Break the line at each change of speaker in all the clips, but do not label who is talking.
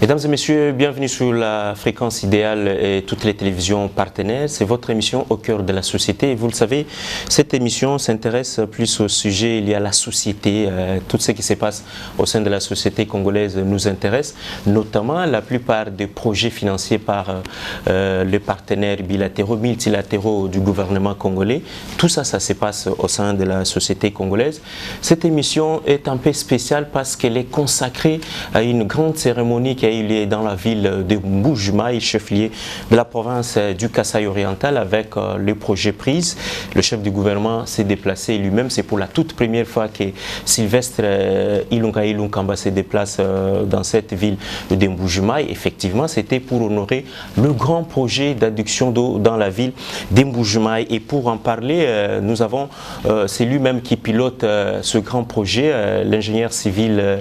Mesdames et messieurs, bienvenue sur la fréquence idéale et toutes les télévisions partenaires. C'est votre émission au cœur de la société. Et vous le savez, cette émission s'intéresse plus au sujet lié à la société. Tout ce qui se passe au sein de la société congolaise nous intéresse, notamment la plupart des projets financés par les partenaires bilatéraux, multilatéraux du gouvernement congolais. Tout ça, ça se passe au sein de la société congolaise. Cette émission est un peu spéciale parce qu'elle est consacrée à une grande cérémonie qui a eu lieu dans la ville de Mbuji-Mayi, chef-lieu de la province du Kasaï oriental, avec le projet PRISE. Le chef du gouvernement s'est déplacé lui-même. C'est pour la toute première fois que Sylvestre Ilunga Ilunkamba se déplace dans cette ville de Mbuji-Mayi. Effectivement, c'était pour honorer le grand projet d'adduction d'eau dans la ville de Mbuji-Mayi. Et pour en parler, nous avons, c'est lui-même qui pilote ce grand projet, l'ingénieur civil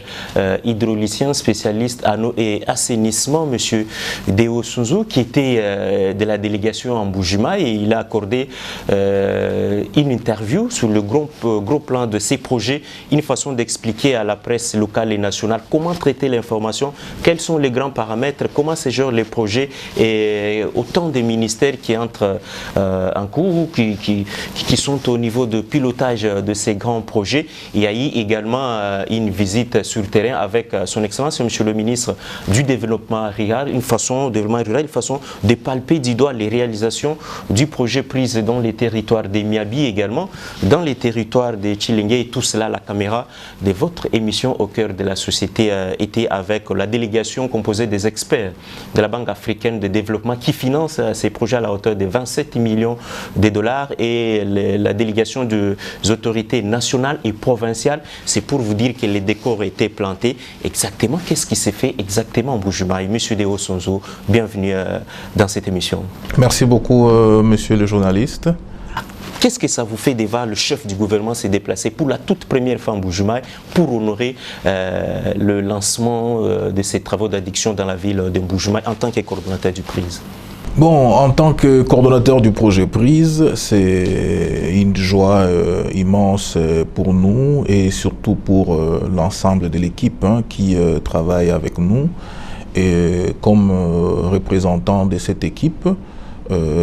hydraulicien spécialiste anneaux et assainissement, M. Deo Sunzu, qui était de la délégation en Mbuji-Mayi, et il a accordé une interview sur le gros plan de ces projets, une façon d'expliquer à la presse locale et nationale comment traiter l'information, quels sont les grands paramètres, comment se gèrent les projets et autant de ministères qui entrent en cours, qui sont au niveau de pilotage de ces grands projets. Il y a eu également une visite sur le terrain avec son Excellence, M. le ministre du développement rural, une façon de palper du doigt les réalisations du projet PRISE dans les territoires des Miabi également, dans les territoires des Tchilingé, et tout cela, la caméra de votre émission au cœur de la société était avec la délégation composée des experts de la Banque africaine de développement qui finance ces projets à la hauteur de 27 millions de dollars et la délégation des autorités nationales et provinciales. C'est pour vous dire que les décors étaient plantés. Exactement, qu'est-ce qui s'est fait exactement en Mbuji-Mayi? Monsieur Deo Sunzu, bienvenue dans cette émission.
Merci beaucoup, monsieur le journaliste.
Qu'est-ce que ça vous fait de voir le chef du gouvernement se déplacer pour la toute première fois en Mbuji-Mayi pour honorer le lancement de ces travaux d'adduction dans la ville de Mbuji-Mayi en tant que coordonnateur du PRISE?
Bon, en tant que coordonnateur du projet PRISE, c'est une joie immense pour nous et surtout pour l'ensemble de l'équipe qui travaille avec nous. Et comme représentant de cette équipe,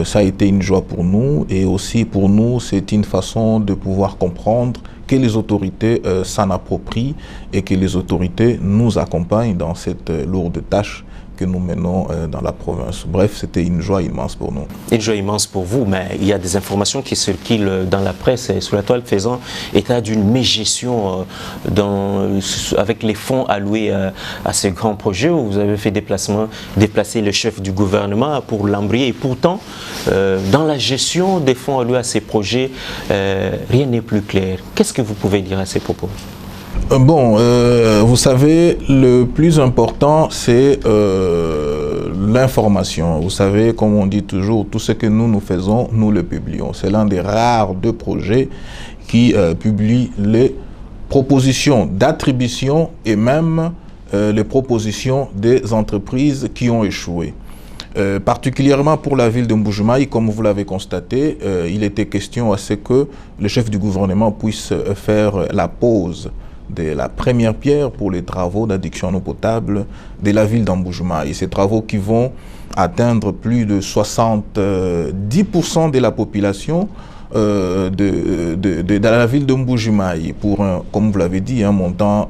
ça a été une joie pour nous et aussi pour nous, c'est une façon de pouvoir comprendre que les autorités s'en approprient et que les autorités nous accompagnent dans cette lourde tâche que nous menons dans la province. Bref, c'était une joie immense pour nous.
Une joie immense pour vous, mais il y a des informations qui circulent dans la presse et sur la toile faisant état d'une mégestion avec les fonds alloués à ce grand projet où vous avez fait déplacer le chef du gouvernement pour l'embrayer. Et pourtant, dans la gestion des fonds alloués à ces projets, rien n'est plus clair. Qu'est-ce que vous pouvez dire à ces propos?
Bon, vous savez, le plus important, c'est l'information. Vous savez, comme on dit toujours, tout ce que nous faisons, nous le publions. C'est l'un des rares deux projets qui publient les propositions d'attribution et même les propositions des entreprises qui ont échoué. Particulièrement pour la ville de Mbuji-Mayi, comme vous l'avez constaté, il était question à ce que le chef du gouvernement puisse faire la pause de la première pierre pour les travaux d'adduction en eau potable de la ville d'Mbuji-Mayi. Ces travaux qui vont atteindre plus de 70% de la population de la ville de Mbuji-Mayi pour, comme vous l'avez dit, un montant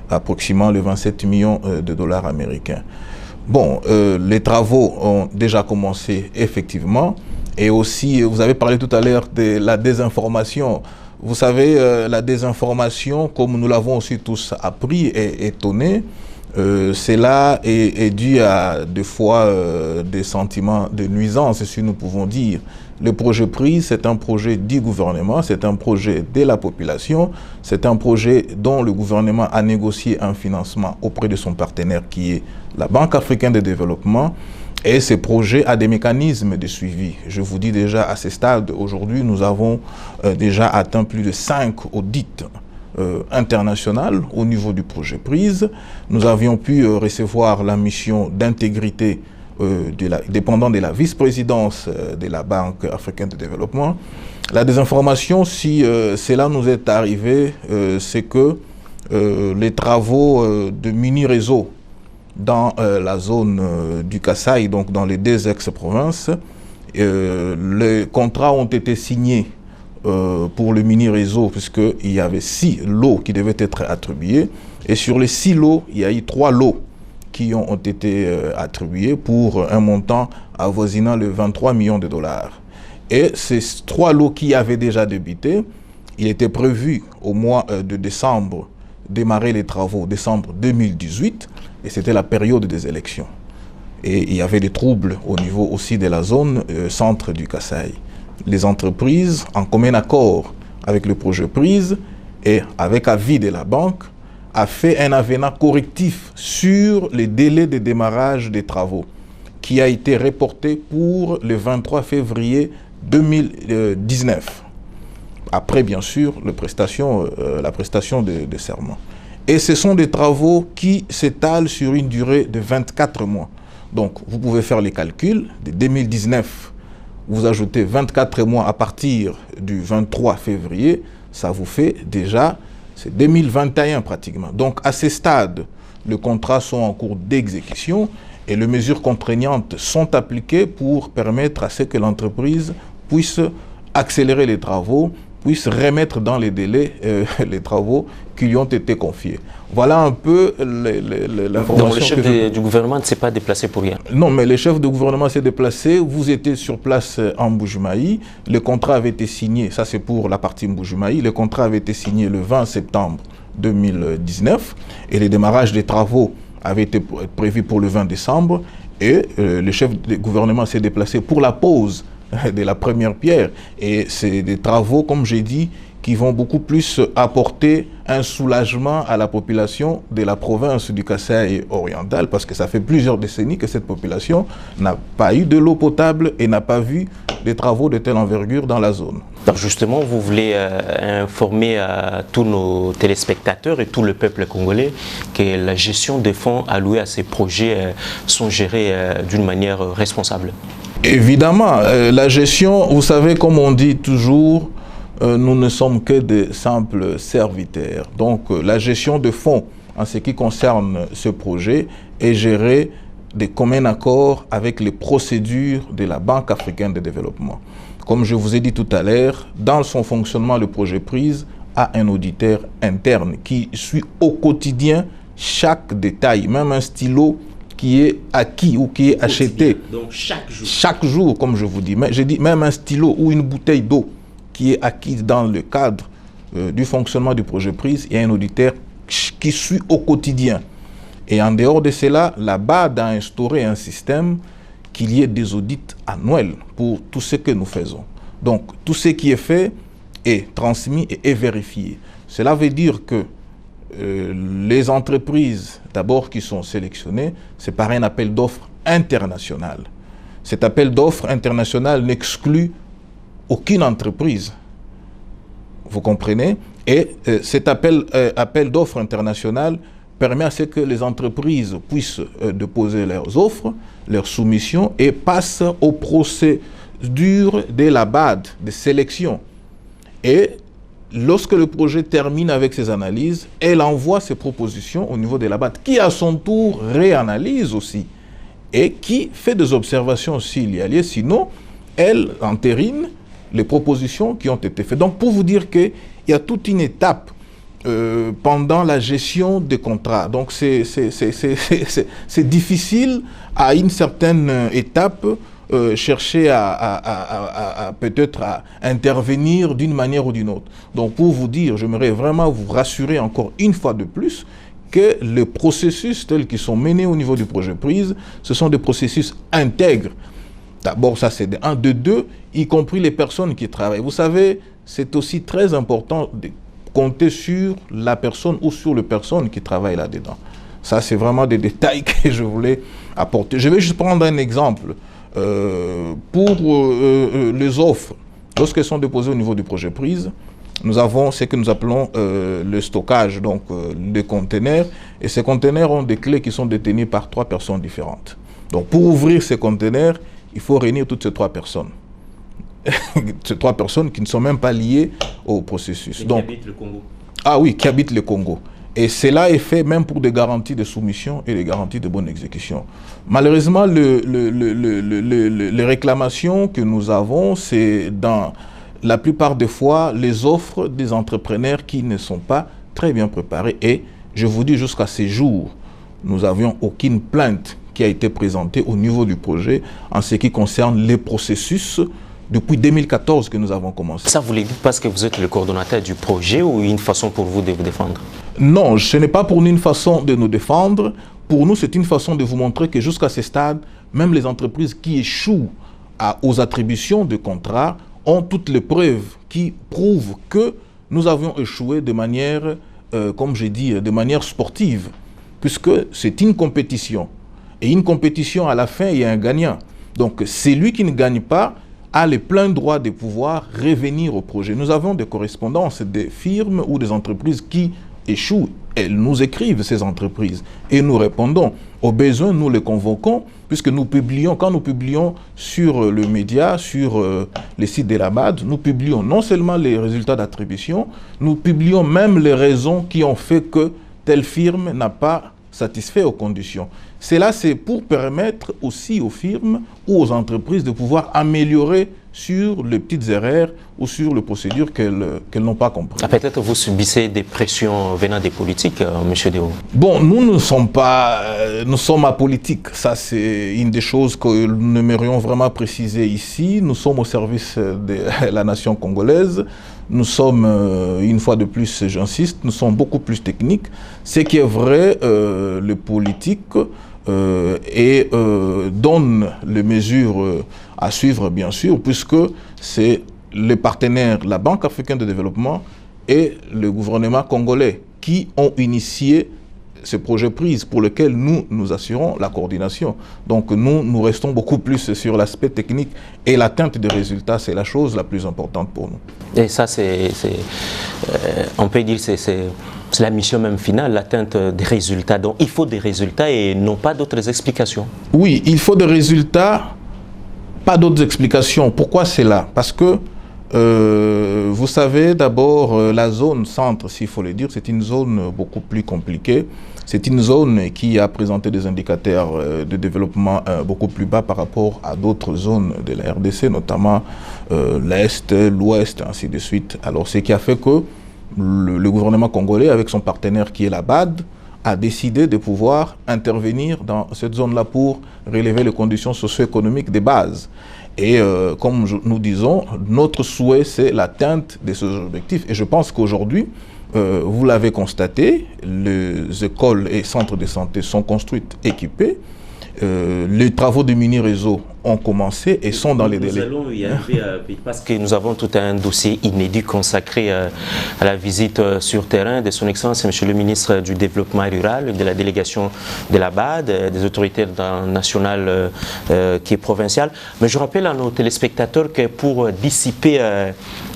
approximativement de 27 millions de dollars américains. Bon, les travaux ont déjà commencé effectivement Et aussi, vous avez parlé tout à l'heure de la désinformation. Vous savez, la désinformation, comme nous l'avons aussi tous appris et étonné, cela est dû à des fois des sentiments de nuisance, si nous pouvons dire. Le projet PRISE, c'est un projet du gouvernement, c'est un projet de la population, c'est un projet dont le gouvernement a négocié un financement auprès de son partenaire qui est la Banque africaine de développement. Et ce projet a des mécanismes de suivi. Je vous dis déjà à ce stade, aujourd'hui, nous avons déjà atteint plus de 5 audits internationales au niveau du projet PRISE. Nous avions pu recevoir la mission d'intégrité dépendant de la vice-présidence de la Banque africaine de développement. La désinformation, si cela nous est arrivé, c'est que les travaux de mini-réseau dans la zone du Kasaï, donc dans les 2 ex-provinces, les contrats ont été signés pour le mini-réseau, puisqu'il y avait 6 lots qui devaient être attribués. Et sur les 6 lots, il y a eu 3 lots qui ont été attribués pour un montant avoisinant les 23 millions de dollars. Et ces 3 lots qui avaient déjà débuté, il était prévu au mois de décembre démarrer les travaux, décembre 2018, et c'était la période des élections. Et il y avait des troubles au niveau aussi de la zone centre du Kasaï. Les entreprises, en commun accord avec le projet PRISE et avec avis de la banque, a fait un avenant correctif sur les délais de démarrage des travaux qui a été reporté pour le 23 février 2019. Après, bien sûr, la prestation de serment. Et ce sont des travaux qui s'étalent sur une durée de 24 mois. Donc, vous pouvez faire les calculs. De 2019, vous ajoutez 24 mois à partir du 23 février, ça vous fait déjà, c'est 2021 pratiquement. Donc, à ce stade, les contrats sont en cours d'exécution et les mesures contraignantes sont appliquées pour permettre à ce que l'entreprise puisse accélérer les travaux, puisse remettre dans les délais les travaux qui lui ont été confiés. Voilà un peu l'information.
Donc le chef du gouvernement ne s'est pas déplacé pour rien? Non,
mais le chef du gouvernement s'est déplacé. Vous étiez sur place en Mbujimayi. Le contrat avait été signé, ça c'est pour la partie Mbujimayi. Le contrat avait été signé le 20 septembre 2019 et le démarrage des travaux avait été prévu pour le 20 décembre. Et le chef du gouvernement s'est déplacé pour la pose de la première pierre. Et c'est des travaux, comme j'ai dit, qui vont beaucoup plus apporter un soulagement à la population de la province du Kasaï oriental, parce que ça fait plusieurs décennies que cette population n'a pas eu de l'eau potable et n'a pas vu des travaux de telle envergure dans la zone.
Alors justement, vous voulez informer tous nos téléspectateurs et tout le peuple congolais que la gestion des fonds alloués à ces projets sont gérés d'une manière responsable.
Évidemment, la gestion, vous savez, comme on dit toujours, nous ne sommes que de simples serviteurs. Donc, la gestion de fonds en ce qui concerne ce projet est gérée de commun accord avec les procédures de la Banque africaine de développement. Comme je vous ai dit tout à l'heure, dans son fonctionnement, le projet PRISE a un auditeur interne qui suit au quotidien chaque détail, même un stylo qui est acquis ou qui est acheté.
Donc chaque jour.
Chaque jour, comme je vous dis. Mais je dis même un stylo ou une bouteille d'eau qui est acquise dans le cadre du fonctionnement du projet PRISE, il y a un auditeur qui suit au quotidien. Et en dehors de cela, la BAD a instauré un système qu'il y ait des audits annuels pour tout ce que nous faisons. Donc, tout ce qui est fait est transmis et est vérifié. Cela veut dire que les entreprises, d'abord, qui sont sélectionnées, c'est par un appel d'offres international. Cet appel d'offres international n'exclut aucune entreprise. Vous comprenez? Et cet appel d'offres international permet à ce que les entreprises puissent déposer leurs offres, leurs soumissions et passent aux procédures de la BAD, de sélection. Et lorsque le projet termine avec ses analyses, elle envoie ses propositions au niveau de la BAD, qui à son tour réanalyse aussi et qui fait des observations s'il y a lieu. Sinon, elle entérine les propositions qui ont été faites. Donc, pour vous dire qu'il y a toute une étape pendant la gestion des contrats. Donc, c'est difficile à une certaine étape chercher peut-être à intervenir d'une manière ou d'une autre. Donc pour vous dire, j'aimerais vraiment vous rassurer encore une fois de plus que les processus tels qu'ils sont menés au niveau du projet prise, ce sont des processus intègres. D'abord, ça c'est de un. De deux, y compris les personnes qui travaillent. Vous savez, c'est aussi très important de compter sur la personne ou sur les personnes qui travaillent là-dedans. Ça, c'est vraiment des détails que je voulais apporter. Je vais juste prendre un exemple. Pour les offres, lorsqu'elles sont déposées au niveau du projet prise, nous avons ce que nous appelons le stockage, donc des conteneurs. Et ces conteneurs ont des clés qui sont détenues par 3 personnes différentes. Donc, pour ouvrir ces conteneurs, il faut réunir toutes ces 3 personnes. Ces 3 personnes qui ne sont même pas liées au processus.
Et
donc,
qui habitent le Congo.
Ah oui, qui habitent le Congo. Et cela est fait même pour des garanties de soumission et des garanties de bonne exécution. Malheureusement, les réclamations que nous avons, c'est dans la plupart des fois les offres des entrepreneurs qui ne sont pas très bien préparés. Et je vous dis, jusqu'à ces jours, nous n'avions aucune plainte qui a été présentée au niveau du projet en ce qui concerne les processus depuis 2014 que nous avons commencé.
Ça, vous le dites parce que vous êtes le coordonnateur du projet ou une façon pour vous de vous défendre?
Non, ce n'est pas pour nous une façon de nous défendre. Pour nous, c'est une façon de vous montrer que jusqu'à ce stade, même les entreprises qui échouent aux attributions de contrats ont toutes les preuves qui prouvent que nous avions échoué de manière, comme j'ai dit, de manière sportive, puisque c'est une compétition. Et une compétition, à la fin, il y a un gagnant. Donc, celui qui ne gagne pas a le plein droit de pouvoir revenir au projet. Nous avons des correspondances des firmes ou des entreprises qui échouent. Elles nous écrivent, ces entreprises, et nous répondons. Au besoin, nous les convoquons, puisque nous publions, quand nous publions sur le média, sur les sites de la BAD, nous publions non seulement les résultats d'attribution, nous publions même les raisons qui ont fait que telle firme n'a pas satisfait aux conditions. Cela, c'est pour permettre aussi aux firmes ou aux entreprises de pouvoir améliorer sur les petites erreurs ou sur les procédures qu'elles n'ont pas comprises.
Ah, peut-être vous subissez des pressions venant des politiques, M. Deo.
Bon, nous ne sommes pas, nous sommes apolitiques. Ça, c'est une des choses que nous aimerions vraiment préciser ici. Nous sommes au service de la nation congolaise. Nous sommes, une fois de plus, j'insiste, nous sommes beaucoup plus techniques. Ce qui est vrai, les politiques donnent les mesures à suivre, bien sûr, puisque c'est les partenaires, la Banque africaine de développement et le gouvernement congolais qui ont initié ce projet prise pour lequel nous assurons la coordination. Donc nous restons beaucoup plus sur l'aspect technique et l'atteinte des résultats, c'est la chose la plus importante pour nous.
Et ça, on peut dire que c'est la mission même finale, l'atteinte des résultats. Donc il faut des résultats et non pas d'autres explications.
Oui, il faut des résultats, pas d'autres explications. Pourquoi c'est là? Parce que vous savez, d'abord, la zone centre, s'il faut le dire, c'est une zone beaucoup plus compliquée. C'est une zone qui a présenté des indicateurs de développement beaucoup plus bas par rapport à d'autres zones de la RDC, notamment l'Est, l'Ouest, ainsi de suite. Alors, ce qui a fait que le gouvernement congolais, avec son partenaire qui est la BAD, a décidé de pouvoir intervenir dans cette zone-là pour relever les conditions socio-économiques de base. Et comme nous disons, notre souhait, c'est l'atteinte de ces objectifs. Et je pense qu'aujourd'hui, vous l'avez constaté, les écoles et centres de santé sont construites, équipées. Les travaux de mini-réseau ont commencé et sont dans les délais.
Nous allons y arriver parce que nous avons tout un dossier inédit consacré à la visite sur terrain de son Excellence Monsieur le ministre du Développement rural, de la délégation de la BAD, des autorités nationales qui est provinciale. Mais je rappelle à nos téléspectateurs que pour dissiper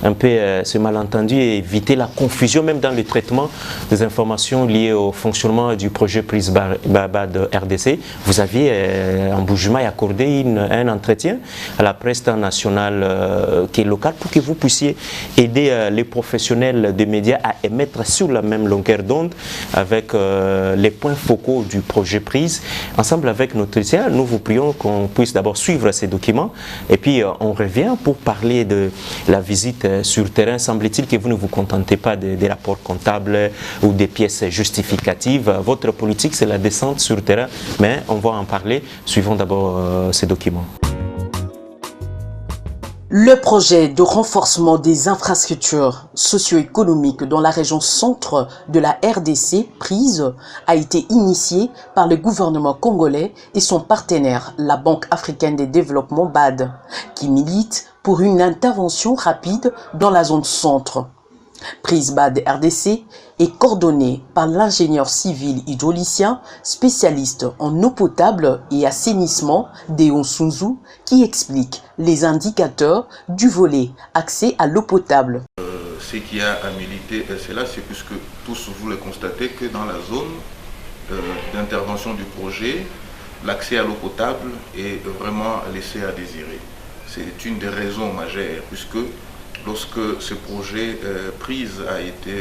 un peu ce malentendu et éviter la confusion même dans le traitement des informations liées au fonctionnement du projet prise BAD RDC, vous aviez en Bujumaï accordé un entretien à la presse nationale qui est locale pour que vous puissiez aider les professionnels des médias à émettre sur la même longueur d'onde avec les points focaux du projet prise. Ensemble avec notre technicien, nous vous prions qu'on puisse d'abord suivre ces documents et puis on revient pour parler de la visite sur terrain. Semble-t-il que vous ne vous contentez pas des rapports comptables ou des pièces justificatives. Votre politique, c'est la descente sur terrain, mais on va en parler. Suivons d'abord ces documents.
Le projet de renforcement des infrastructures socio-économiques dans la région centre de la RDC, PRISE, a été initié par le gouvernement congolais et son partenaire, la Banque africaine de développement BAD, qui milite pour une intervention rapide dans la zone centre. PRISE BAD RDC est coordonné par l'ingénieur civil hydraulicien spécialiste en eau potable et assainissement Déon Sunzu qui explique les indicateurs du volet accès à l'eau potable.
Ce qui a à militer, c'est là, c'est puisque tous vous le constatez que dans la zone d'intervention du projet, l'accès à l'eau potable est vraiment laissé à désirer. C'est une des raisons majeures puisque lorsque ce projet PRISE a été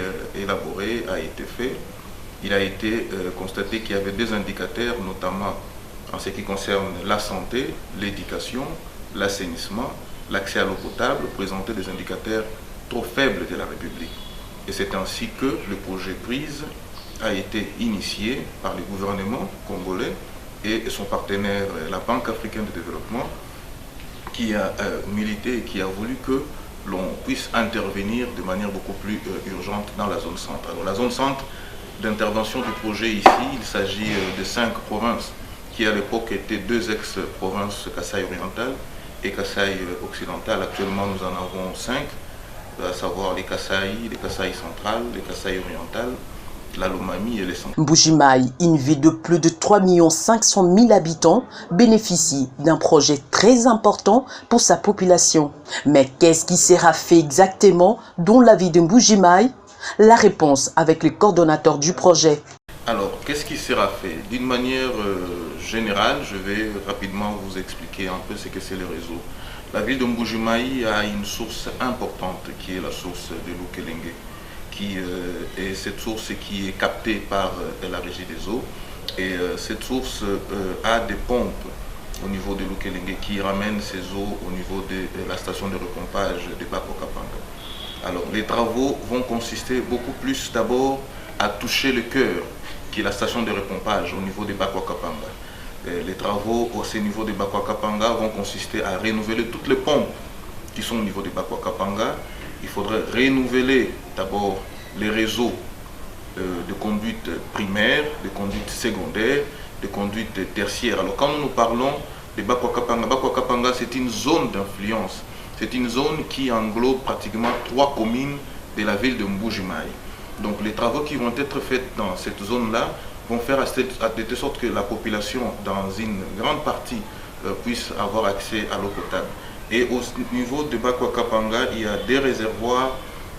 élaboré, a été fait, il a été constaté qu'il y avait des indicateurs, notamment en ce qui concerne la santé, l'éducation, l'assainissement, l'accès à l'eau potable, présentaient des indicateurs trop faibles de la République. Et c'est ainsi que le projet PRISE a été initié par le gouvernement congolais et son partenaire, la Banque africaine de développement, qui a milité et qui a voulu que l'on puisse intervenir de manière beaucoup plus urgente dans la zone centre. Alors, la zone centre d'intervention du projet ici, il s'agit de 5 provinces qui à l'époque étaient 2 ex-provinces, Kasaï oriental et Kasaï occidental. Actuellement nous en avons 5, à savoir les Kasaï central, les Kasaï oriental, la Lomami et les centres.
Mbuji-Mayi, une ville de plus de 3 500 000 habitants, bénéficie d'un projet très important pour sa population. Mais qu'est-ce qui sera fait exactement dans la ville de Mbuji-Mayi? La réponse avec le coordonnateur du projet.
Alors, qu'est-ce qui sera fait? D'une manière générale, je vais rapidement vous expliquer un peu ce que c'est le réseau. La ville de Mbuji-Mayi a une source importante qui est la source de l'Ukelenge. Et cette source qui est captée par la régie des eaux. Et cette source a des pompes au niveau de l'Ukelenge qui ramènent ces eaux au niveau de la station de repompage de Bakwakapanga. Alors les travaux vont consister beaucoup plus d'abord à toucher le cœur, qui est la station de repompage au niveau de Bakwakapanga. Les travaux au niveau de Bakwakapanga vont consister à renouveler toutes les pompes qui sont au niveau de Bakwakapanga. Il faudrait renouveler d'abord les réseaux de conduite primaire, de conduite secondaire, de conduite tertiaire. Alors quand nous parlons de Bakwakapanga, c'est une zone d'influence. C'est une zone qui englobe pratiquement 3 communes de la ville de Mbuji-Mayi. Donc les travaux qui vont être faits dans cette zone-là vont faire de telle sorte que la population, dans une grande partie, puisse avoir accès à l'eau potable. Et au niveau de Bakwakapanga, il y a des réservoirs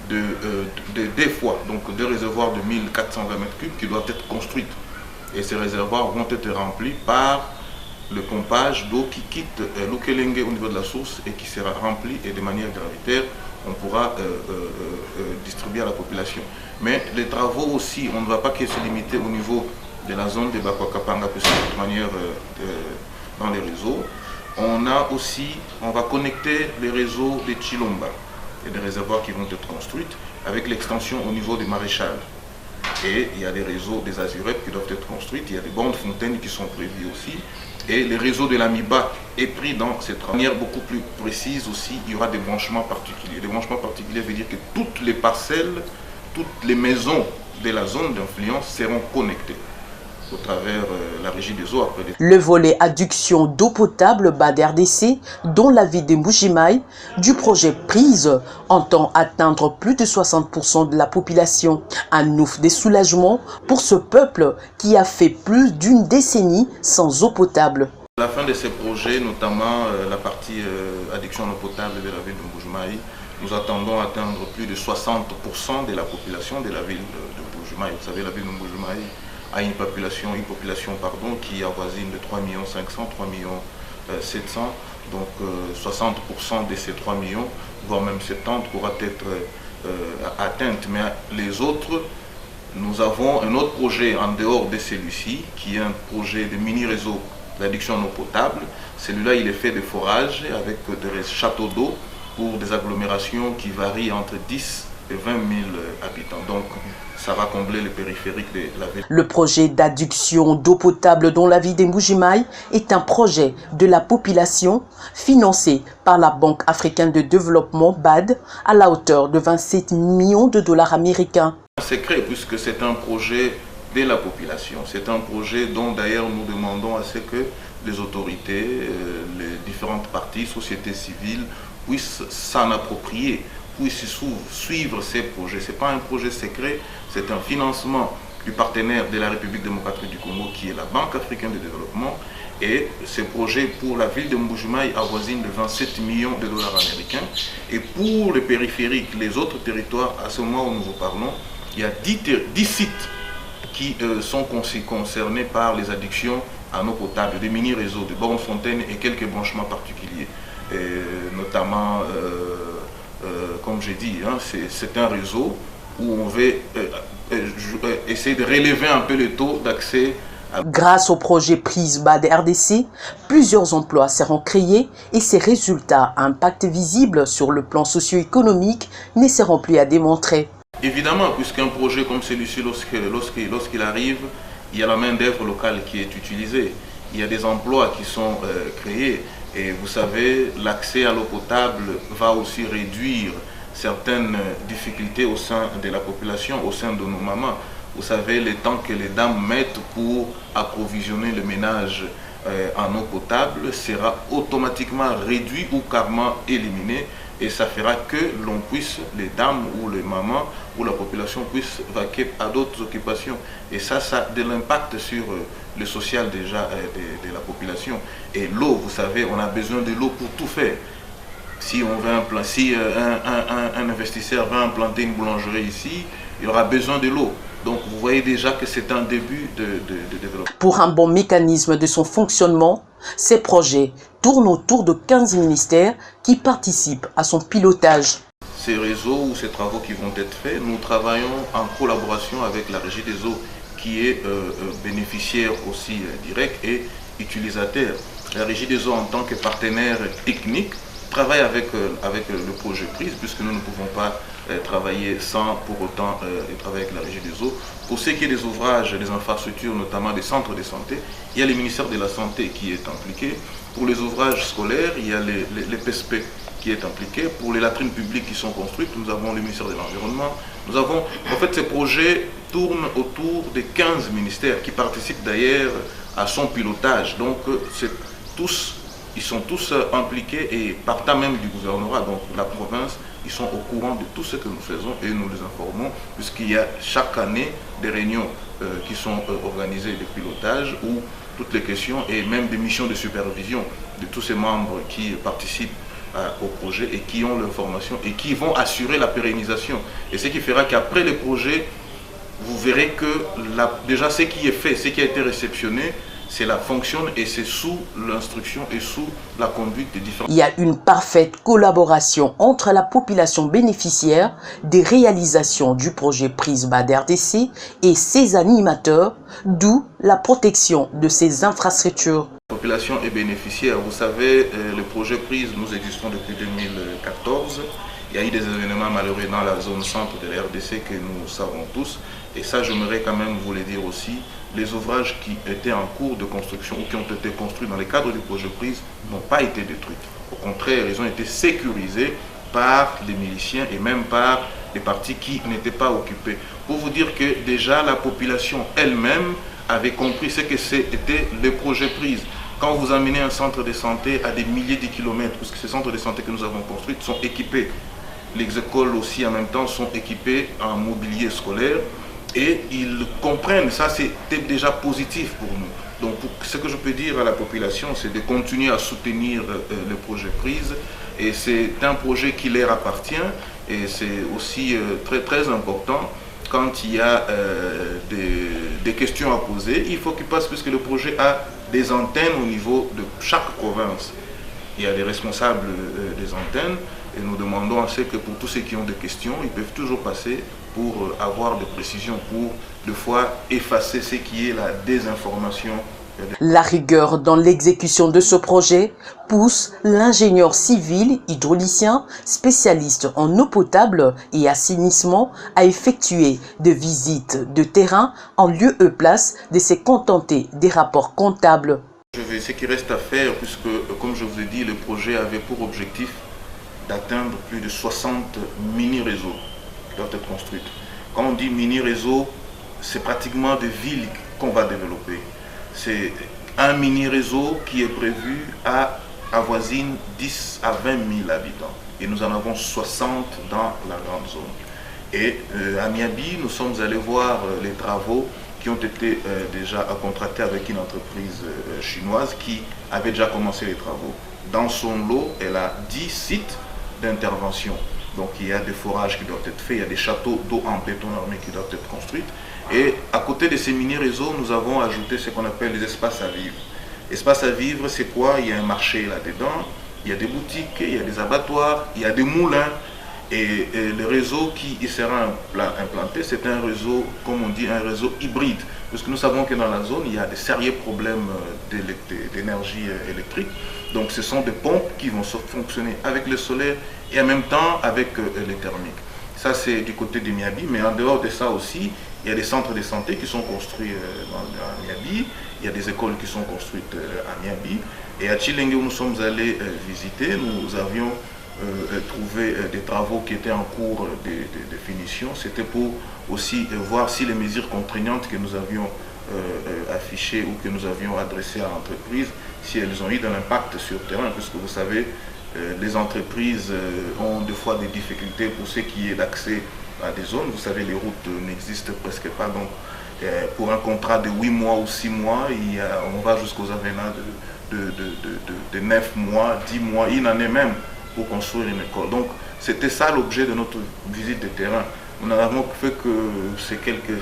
des fois, donc des réservoirs de 1420 m3 qui doivent être construits. Et ces réservoirs vont être remplis par le pompage d'eau qui quitte l'Ukelenge au niveau de la source et qui sera rempli et de manière gravitaire, on pourra distribuer à la population. Mais les travaux aussi, on ne va pas se limiter au niveau de la zone de Bakwakapanga, parce que de toute manière dans les réseaux. On va connecter les réseaux de Chilomba et des réservoirs qui vont être construits avec l'extension au niveau des maréchals. Et il y a des réseaux des Azurep qui doivent être construits, il y a des bandes fontaines qui sont prévues aussi. Et le réseau de l'Amiba est pris dans cette manière beaucoup plus précise aussi, il y aura des branchements particuliers. Les branchements particuliers veut dire que toutes les parcelles, toutes les maisons de la zone d'influence seront connectées au travers la régie des eaux.
Le volet adduction d'eau potable BAD RDC, dont la ville de Mbuji-Mayi, du projet PRISE, entend atteindre plus de 60% de la population. Un ouf de soulagement pour ce peuple qui a fait plus d'une décennie sans eau potable.
À la fin de ces projets, notamment la partie adduction en eau potable de la ville de Mbuji-Mayi, nous attendons atteindre plus de 60% de la population de la ville de Mbuji-Mayi. Vous savez, la ville de Mbuji-Mayi a une population qui avoisine de 3 500 000, 3 700 000. Donc 60% de ces 3 millions, voire même 70 pourra être atteinte. Mais les autres, nous avons un autre projet en dehors de celui-ci, qui est un projet de mini-réseau d'adduction en eau potable. Celui-là, il est fait de forage avec des châteaux d'eau pour des agglomérations qui varient entre 10 20 000 habitants. Donc, ça va combler le périphérique de la ville.
Le projet d'adduction d'eau potable dans la ville de Mbuji-Mayi est un projet de la population financé par la Banque africaine de développement BAD à la hauteur de 27 millions de dollars américains.
C'est secret puisque c'est un projet de la population. C'est un projet dont d'ailleurs nous demandons à ce que les autorités, les différentes parties, sociétés civiles puissent s'en approprier, puissent suivre ces projets. Ce n'est pas un projet secret, c'est un financement du partenaire de la République démocratique du Congo qui est la Banque africaine de développement. Et ce projet pour la ville de Mbuji-Mayi avoisine de 27 millions de dollars américains. Et pour le périphérique, les autres territoires, à ce moment où nous vous parlons, il y a 10 sites qui sont concernés par les addictions en eau potable, des mini-réseaux, des bornes fontaines et quelques branchements particuliers. Notamment, comme j'ai dit, hein, c'est un réseau où on veut essayer de relever un peu le taux d'accès.
Grâce au projet PRISE BAD RDC, plusieurs emplois seront créés et ces résultats à impact visible sur le plan socio-économique ne seront plus à démontrer.
Évidemment, puisqu'un projet comme celui-ci, lorsqu'il arrive, il y a la main-d'œuvre locale qui est utilisée. Il y a des emplois qui sont créés. Et vous savez, l'accès à l'eau potable va aussi réduire certaines difficultés au sein de la population, au sein de nos mamans. Vous savez, le temps que les dames mettent pour approvisionner le ménage en eau potable sera automatiquement réduit ou carrément éliminé. Et ça fera que l'on puisse, les dames ou les mamans ou la population puisse vaquer à d'autres occupations. Et ça a de l'impact sur le social déjà de la population. Et l'eau, vous savez, on a besoin de l'eau pour tout faire. Si on veut si un investisseur veut implanter une boulangerie ici, il aura besoin de l'eau. Donc vous voyez déjà que c'est un début de développement.
Pour un bon mécanisme de son fonctionnement, ces projets tournent autour de 15 ministères qui participent à son pilotage.
Ces réseaux ou ces travaux qui vont être faits, nous travaillons en collaboration avec la Régie des eaux qui est bénéficiaire aussi direct et utilisateur. La Régie des eaux en tant que partenaire technique travaille avec le projet PRISE puisque nous ne pouvons pas travailler sans pour autant travailler avec la Régie des eaux. Pour ce qui est des ouvrages, des infrastructures, notamment des centres de santé, il y a le ministère de la Santé qui est impliqué. Pour les ouvrages scolaires, il y a les PSP qui est impliqué. Pour les latrines publiques qui sont construites, nous avons le ministère de l'Environnement. Nous avons, en fait, ces projets tournent autour de 15 ministères qui participent d'ailleurs à son pilotage. Donc, ils sont tous impliqués et partant même du gouvernement, donc la province, ils sont au courant de tout ce que nous faisons et nous les informons puisqu'il y a chaque année des réunions qui sont organisées de pilotage où toutes les questions et même des missions de supervision de tous ces membres qui participent au projet et qui ont l'information et qui vont assurer la pérennisation. Et ce qui fera qu'après le projet, vous verrez que déjà ce qui est fait, ce qui a été réceptionné, cela fonctionne et c'est sous l'instruction et sous la conduite des différents.
Il y a une parfaite collaboration entre la population bénéficiaire des réalisations du projet PRISE BAD RDC et ses animateurs, d'où la protection de ces infrastructures.
La population est bénéficiaire. Vous savez, le projet PRISE, nous existons depuis 2014. Il y a eu des événements malheureux dans la zone centre de la RDC que nous savons tous. Et ça, j'aimerais quand même vous le dire aussi. Les ouvrages qui étaient en cours de construction ou qui ont été construits dans le cadre du projet PRISE n'ont pas été détruits. Au contraire, ils ont été sécurisés par les miliciens et même par les partis qui n'étaient pas occupés. Pour vous dire que déjà la population elle-même avait compris ce que c'était le projet PRISE. Quand vous amenez un centre de santé à des milliers de kilomètres, parce que ces centres de santé que nous avons construits sont équipés, les écoles aussi en même temps sont équipées en mobilier scolaire, et ils comprennent, ça c'était déjà positif pour nous. Donc ce que je peux dire à la population, c'est de continuer à soutenir le projet PRISE. Et c'est un projet qui leur appartient et c'est aussi très très important. Quand il y a des questions à poser, il faut qu'ils passent puisque le projet a des antennes au niveau de chaque province. Il y a des responsables des antennes et nous demandons à ce que pour tous ceux qui ont des questions, ils peuvent toujours passer pour avoir des précisions, pour des fois effacer ce qui est la désinformation
La rigueur dans l'exécution de ce projet pousse l'ingénieur civil hydraulicien spécialiste en eau potable et assainissement à effectuer des visites de terrain en lieu et place de se contenter des rapports comptables.
Ce qui reste à faire, puisque, comme je vous ai dit, le projet avait pour objectif d'atteindre plus de 60 mini-réseaux qui doivent être construits. Quand on dit mini-réseau, c'est pratiquement des villes qu'on va développer. C'est un mini-réseau qui est prévu à avoisine 10 à 20 000 habitants. Et nous en avons 60 dans la grande zone. Et à Miabi, nous sommes allés voir les travaux qui ont été déjà contractés avec une entreprise chinoise qui avait déjà commencé les travaux. Dans son lot, elle a 10 sites d'intervention. Donc il y a des forages qui doivent être faits, il y a des châteaux d'eau en béton armé qui doivent être construits. Et à côté de ces mini-réseaux, nous avons ajouté ce qu'on appelle les espaces à vivre. Espaces à vivre, c'est quoi? Il y a un marché là-dedans, il y a des boutiques, il y a des abattoirs, il y a des moulins. Et le réseau qui y sera implanté, c'est un réseau, comme on dit, un réseau hybride. Parce que nous savons que dans la zone, il y a des sérieux problèmes d'énergie électrique. Donc ce sont des pompes qui vont fonctionner avec le solaire et en même temps avec les thermiques. Ça, c'est du côté de Miabi, mais en dehors de ça aussi, il y a des centres de santé qui sont construits à Miabi, il y a des écoles qui sont construites à Miabi. Et à Tshilenge, où nous sommes allés visiter, nous avions trouvé des travaux qui étaient en cours de finition. C'était pour aussi voir si les mesures contraignantes que nous avions affichées ou que nous avions adressées à l'entreprise, si elles ont eu de l'impact sur le terrain, puisque vous savez, les entreprises ont des fois des difficultés pour ce qui est d'accès à des zones. Vous savez, les routes n'existent presque pas. Donc, pour un contrat de 8 mois ou 6 mois, on va jusqu'aux avenants de 9 mois, 10 mois, il en est même pour construire une école. Donc, c'était ça l'objet de notre visite de terrain. Nous n'avons fait que ces quelques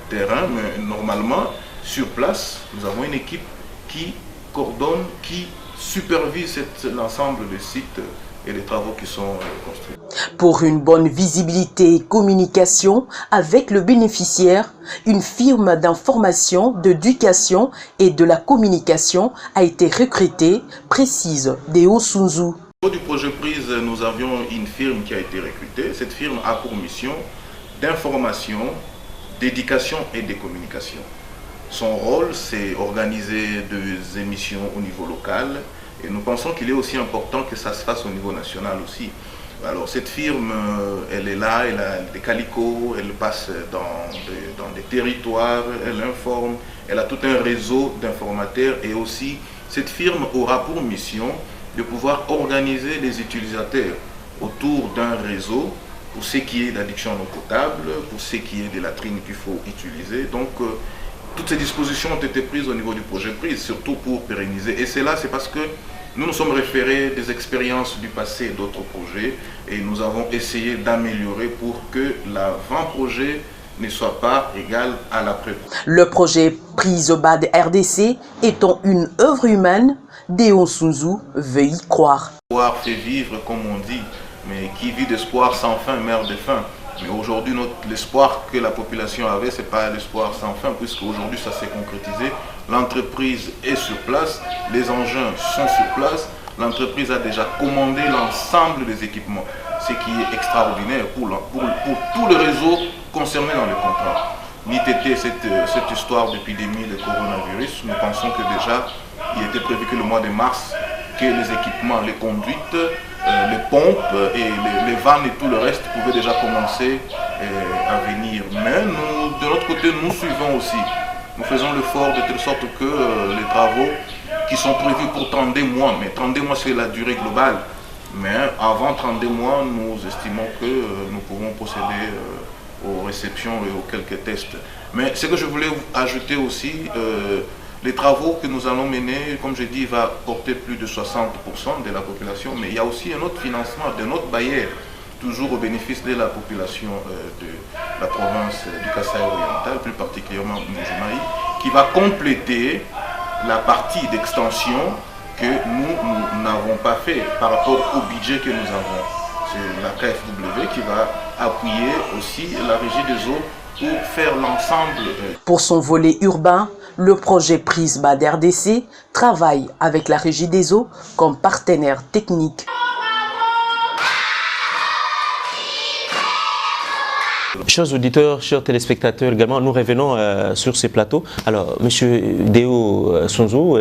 terrains, mais normalement, sur place, nous avons une équipe qui coordonne, qui supervise l'ensemble des sites et les travaux qui sont construits.
Pour une bonne visibilité et communication avec le bénéficiaire, une firme d'information, d'éducation et de la communication a été recrutée, précise Deo Sunzu.
Au niveau du projet Prise, nous avions une firme qui a été recrutée. Cette firme a pour mission d'information, d'éducation et de communication. Son rôle, c'est organiser des émissions au niveau local. Et nous pensons qu'il est aussi important que ça se fasse au niveau national aussi. Alors cette firme, elle est là, elle a des calicots, elle passe dans des territoires, elle informe, elle a tout un réseau d'informateurs et aussi cette firme aura pour mission de pouvoir organiser les utilisateurs autour d'un réseau pour ce qui est d'addiction à l'eau potable, pour ce qui est des latrines qu'il faut utiliser. Donc toutes ces dispositions ont été prises au niveau du projet Prise, surtout pour pérenniser. Et c'est là, c'est parce que nous nous sommes référés des expériences du passé et d'autres projets et nous avons essayé d'améliorer pour que l'avant-projet ne soit pas égal à l'après-projet.
Le projet Prise au bas de RDC étant une œuvre humaine, Deo Sunzu veut y croire.
L'espoir fait vivre, comme on dit, mais qui vit d'espoir sans fin meurt de faim. Mais aujourd'hui, l'espoir que la population avait, ce n'est pas l'espoir sans fin, puisque aujourd'hui ça s'est concrétisé. L'entreprise est sur place, les engins sont sur place, l'entreprise a déjà commandé l'ensemble des équipements, ce qui est extraordinaire pour tout le réseau concerné dans le contrat. N'eût été cette histoire d'épidémie de coronavirus, nous pensons que déjà, il était prévu que le mois de mars, que les équipements, les conduites, les pompes et les vannes et tout le reste pouvaient déjà commencer à venir. Mais nous, de l'autre côté, nous suivons aussi. Nous faisons l'effort de telle sorte que les travaux qui sont prévus pour 32 mois, mais 32 mois c'est la durée globale, mais avant 32 mois, nous estimons que nous pourrons procéder aux réceptions et aux quelques tests. Mais ce que je voulais ajouter aussi, les travaux que nous allons mener, comme je dis, va porter plus de 60% de la population, mais il y a aussi un autre financement de notre bailleur, toujours au bénéfice de la population de la province du Kasaï oriental, plus particulièrement Mbuji-Mayi, qui va compléter la partie d'extension que nous n'avons pas fait par rapport au budget que nous avons. C'est la KFW qui va appuyer aussi la régie des eaux pour faire l'ensemble.
Pour son volet urbain, le projet Prisma d'RDC travaille avec la Régie des eaux comme partenaire technique.
Chers auditeurs, chers téléspectateurs également, nous revenons sur ces plateaux. Alors, Monsieur Deo Sonzo,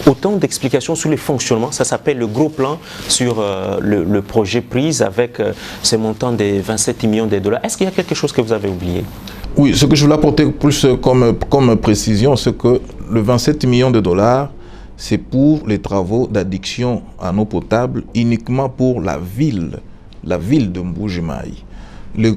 autant d'explications sur le fonctionnement. Ça s'appelle le gros plan sur le projet Prise avec ce montant de 27 millions de dollars. Est-ce qu'il y a quelque chose que vous avez oublié?
Oui, ce que je voulais apporter plus comme précision, c'est que le 27 millions de dollars, c'est pour les travaux d'addiction en eau potable uniquement pour la ville de Mbuji-Mayi. Le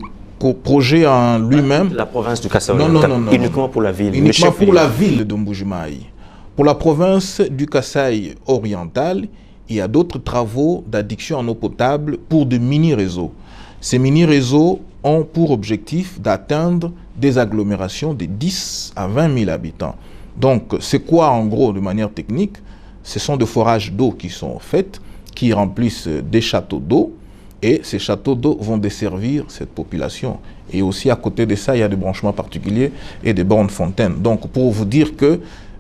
projet en lui-même...
La province du Kasaï.
Non,
uniquement pour la ville.
Uniquement pour la ville de Mbuji-Mayi. Pour la province du Kasaï oriental, il y a d'autres travaux d'addiction en eau potable pour de mini-réseaux. Ces mini-réseaux ont pour objectif d'atteindre des agglomérations de 10 à 20 000 habitants. Donc, c'est quoi en gros de manière technique? Ce sont des forages d'eau qui sont faits, qui remplissent des châteaux d'eau, et ces châteaux d'eau vont desservir cette population. Et aussi à côté de ça, il y a des branchements particuliers et des bornes fontaines. Donc pour vous dire que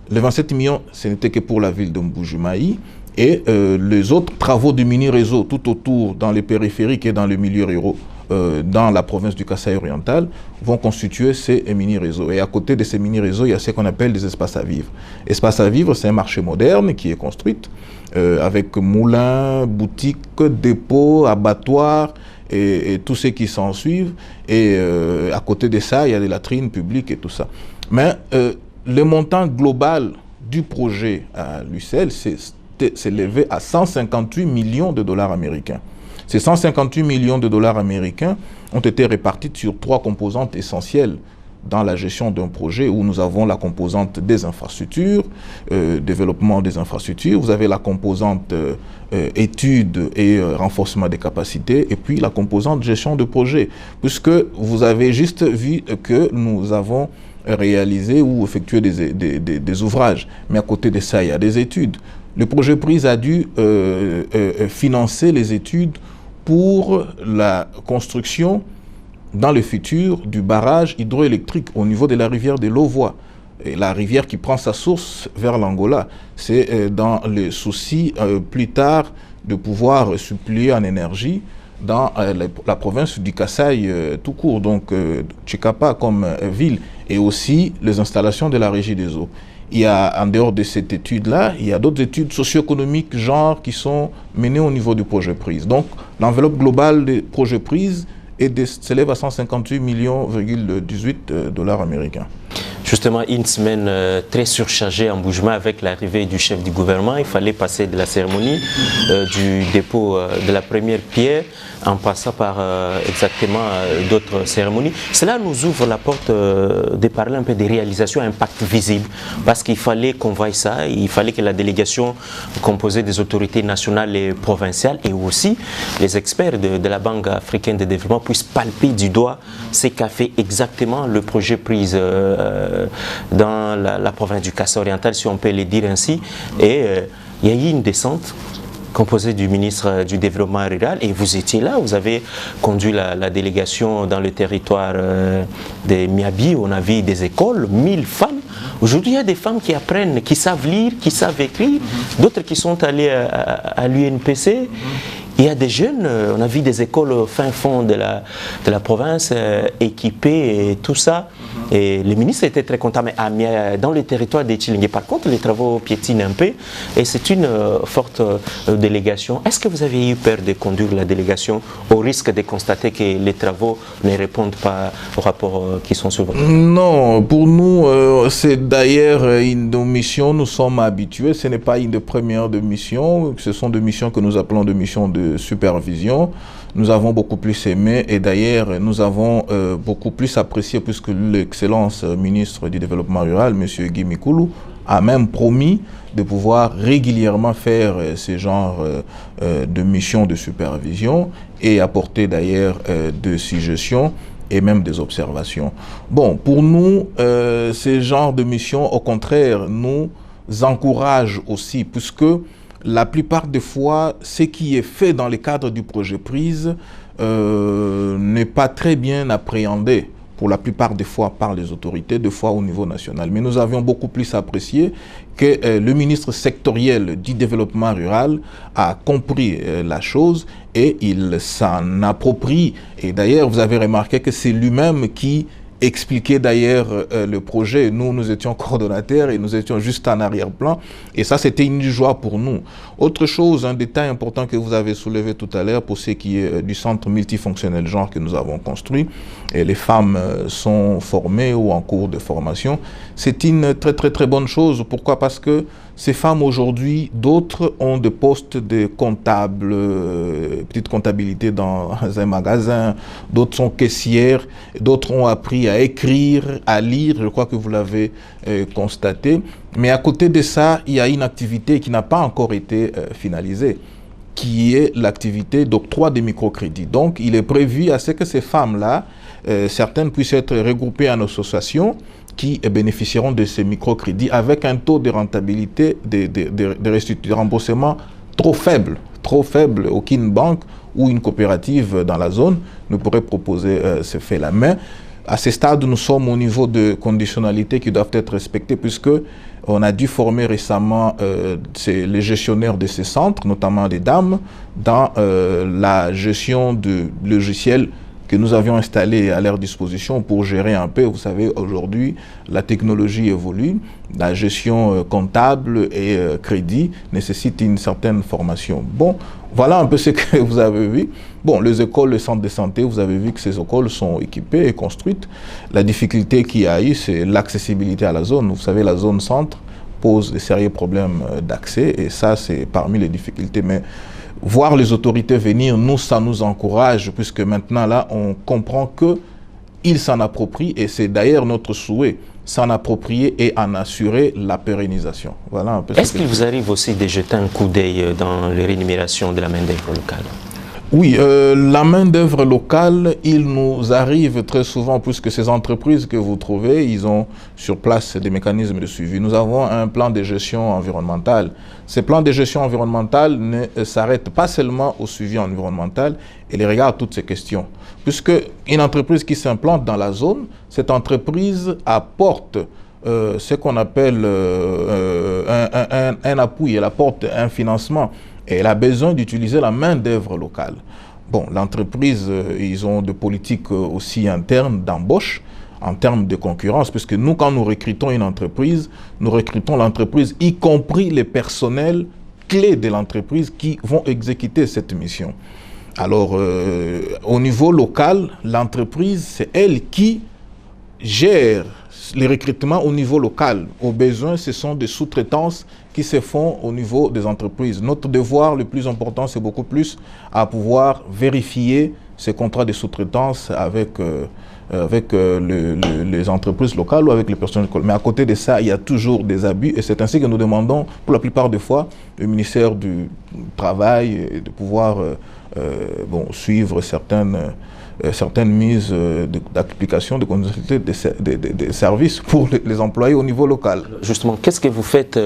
les 27 millions, ce n'était que pour la ville de Mbuji-Mayi, et les autres travaux de mini-réseau tout autour, dans les périphériques et dans le milieu rural, dans la province du Kasaï oriental, vont constituer ces mini-réseaux. Et à côté de ces mini-réseaux, il y a ce qu'on appelle des espaces à vivre. Espaces à vivre, c'est un marché moderne qui est construit avec moulins, boutiques, dépôts, abattoirs et tout ce qui s'en suivent. Et à côté de ça, il y a des latrines publiques et tout ça. Mais le montant global du projet à Lucelle s'est élevé à 158 millions de dollars américains. Ces 158 millions de dollars américains ont été répartis sur 3 composantes essentielles dans la gestion d'un projet où nous avons la composante des infrastructures, développement des infrastructures, vous avez la composante études et renforcement des capacités, et puis la composante gestion de projet, puisque vous avez juste vu que nous avons réalisé ou effectué des ouvrages, mais à côté de ça, il y a des études. Le projet Prise a dû financer les études pour la construction dans le futur du barrage hydroélectrique au niveau de la rivière de l'Ovois. Et la rivière qui prend sa source vers l'Angola. C'est dans le souci plus tard de pouvoir suppléer en énergie dans la province du Kasaï tout court, donc Tchikapa comme ville, et aussi les installations de la Régie des eaux. Il y a, en dehors de cette étude-là, il y a d'autres études socio-économiques, genre, qui sont menées au niveau du projet Prise. Donc, l'enveloppe globale des projets Prise s'élève à 158,18 millions de dollars américains.
Justement, une semaine très surchargée en Mbuji avec l'arrivée du chef du gouvernement. Il fallait passer de la cérémonie du dépôt de la première pierre en passant par exactement d'autres cérémonies. Cela nous ouvre la porte de parler un peu des réalisations à impact visible, parce qu'il fallait qu'on voie ça, il fallait que la délégation composée des autorités nationales et provinciales et aussi les experts de la Banque africaine de développement puissent palper du doigt ce qu'a fait exactement le projet Prise dans la province du Kasaï oriental, si on peut le dire ainsi. Et il y a eu une descente composée du ministre du Développement rural, et vous étiez là, vous avez conduit la délégation dans le territoire de Miabi, on a vu des écoles, 1000 femmes. Aujourd'hui, il y a des femmes qui apprennent, qui savent lire, qui savent écrire, d'autres qui sont allées à l'UNPC. Il y a des jeunes, on a vu des écoles au fin fond de la province équipées et tout ça. Et le ministre était très content, mais dans le territoire des Tchilingé, par contre, les travaux piétinent un peu et c'est une forte délégation. Est-ce que vous avez eu peur de conduire la délégation au risque de constater que les travaux ne répondent pas aux rapports qui sont sur votre...
Non, pour nous, c'est d'ailleurs une de nos missions, nous sommes habitués, ce n'est pas une des premières de missions, ce sont des missions que nous appelons des missions de supervision. Nous avons beaucoup plus aimé et d'ailleurs nous avons beaucoup plus apprécié puisque l'excellence ministre du Développement rural, M. Guy Mikulu, a même promis de pouvoir régulièrement faire ce genre de missions de supervision et apporter d'ailleurs des suggestions et même des observations. Bon, pour nous, ce genre de missions, au contraire, nous encourage aussi puisque la plupart des fois, ce qui est fait dans le cadre du projet Prise n'est pas très bien appréhendé pour la plupart des fois par les autorités, des fois au niveau national. Mais nous avions beaucoup plus apprécié que le ministre sectoriel du développement rural a compris la chose et il s'en approprie. Et d'ailleurs, vous avez remarqué que c'est lui-même qui expliquer d'ailleurs le projet. Nous étions coordonnateurs et nous étions juste en arrière-plan. Et ça, c'était une joie pour nous. Autre chose, un détail important que vous avez soulevé tout à l'heure pour ce qui est du centre multifonctionnel genre que nous avons construit. Et les femmes sont formées ou en cours de formation. C'est une très bonne chose. Pourquoi? Parce que ces femmes aujourd'hui, d'autres ont des postes de comptables, petite comptabilité dans un magasin, d'autres sont caissières, d'autres ont appris à écrire, à lire, je crois que vous l'avez constaté. Mais à côté de ça, il y a une activité qui n'a pas encore été finalisée, qui est l'activité d'octroi des microcrédits. Donc, il est prévu à ce que ces femmes-là, certaines puissent être regroupées en associations qui bénéficieront de ces microcrédits avec un taux de rentabilité de remboursement trop faible. Aucune banque ou une coopérative dans la zone ne pourrait proposer ce fait-là. Mais à ce stade, nous sommes au niveau de conditionnalités qui doivent être respectées puisque on a dû former récemment les gestionnaires de ces centres, notamment des dames, dans la gestion de logiciels que nous avions installés à leur disposition pour gérer un peu. Vous savez, aujourd'hui, la technologie évolue, la gestion comptable et crédit nécessite une certaine formation. Bon, voilà un peu ce que vous avez vu. Bon, les écoles, les centres de santé, vous avez vu que ces écoles sont équipées et construites. La difficulté qu'il y a eu, c'est l'accessibilité à la zone. Vous savez, la zone centre pose de sérieux problèmes d'accès et ça, c'est parmi les difficultés. Mais voir les autorités venir, nous, ça nous encourage, puisque maintenant, là, on comprend qu'ils s'en approprient, et c'est d'ailleurs notre souhait, s'en approprier et en assurer la pérennisation. Voilà un peu.
Est-ce qu'il vous arrive aussi de jeter un coup d'œil dans les rémunérations de la main-d'œuvre locale?
Oui, la main-d'œuvre locale, il nous arrive très souvent, puisque ces entreprises que vous trouvez, ils ont sur place des mécanismes de suivi. Nous avons un plan de gestion environnementale. Ces plans de gestion environnementale ne s'arrêtent pas seulement au suivi environnemental, et les regardent toutes ces questions. Puisque une entreprise qui s'implante dans la zone, cette entreprise apporte ce qu'on appelle un appui, elle apporte un financement. Et elle a besoin d'utiliser la main-d'œuvre locale. Bon, l'entreprise, ils ont des politiques aussi internes d'embauche en termes de concurrence, puisque nous, quand nous recrutons une entreprise, nous recrutons l'entreprise, y compris les personnels clés de l'entreprise qui vont exécuter cette mission. Alors, au niveau local, l'entreprise, c'est elle qui gère les recrutements au niveau local. Au besoin, ce sont des sous-traitances qui se font au niveau des entreprises. Notre devoir le plus important, c'est beaucoup plus à pouvoir vérifier ces contrats de sous-traitance avec les entreprises locales ou avec les personnes locales. Mais à côté de ça, il y a toujours des abus et c'est ainsi que nous demandons, pour la plupart des fois, au ministère du Travail de pouvoir suivre certaines mises d'application de conditionnalité des services pour les employés au niveau local.
Justement, qu'est-ce que vous faites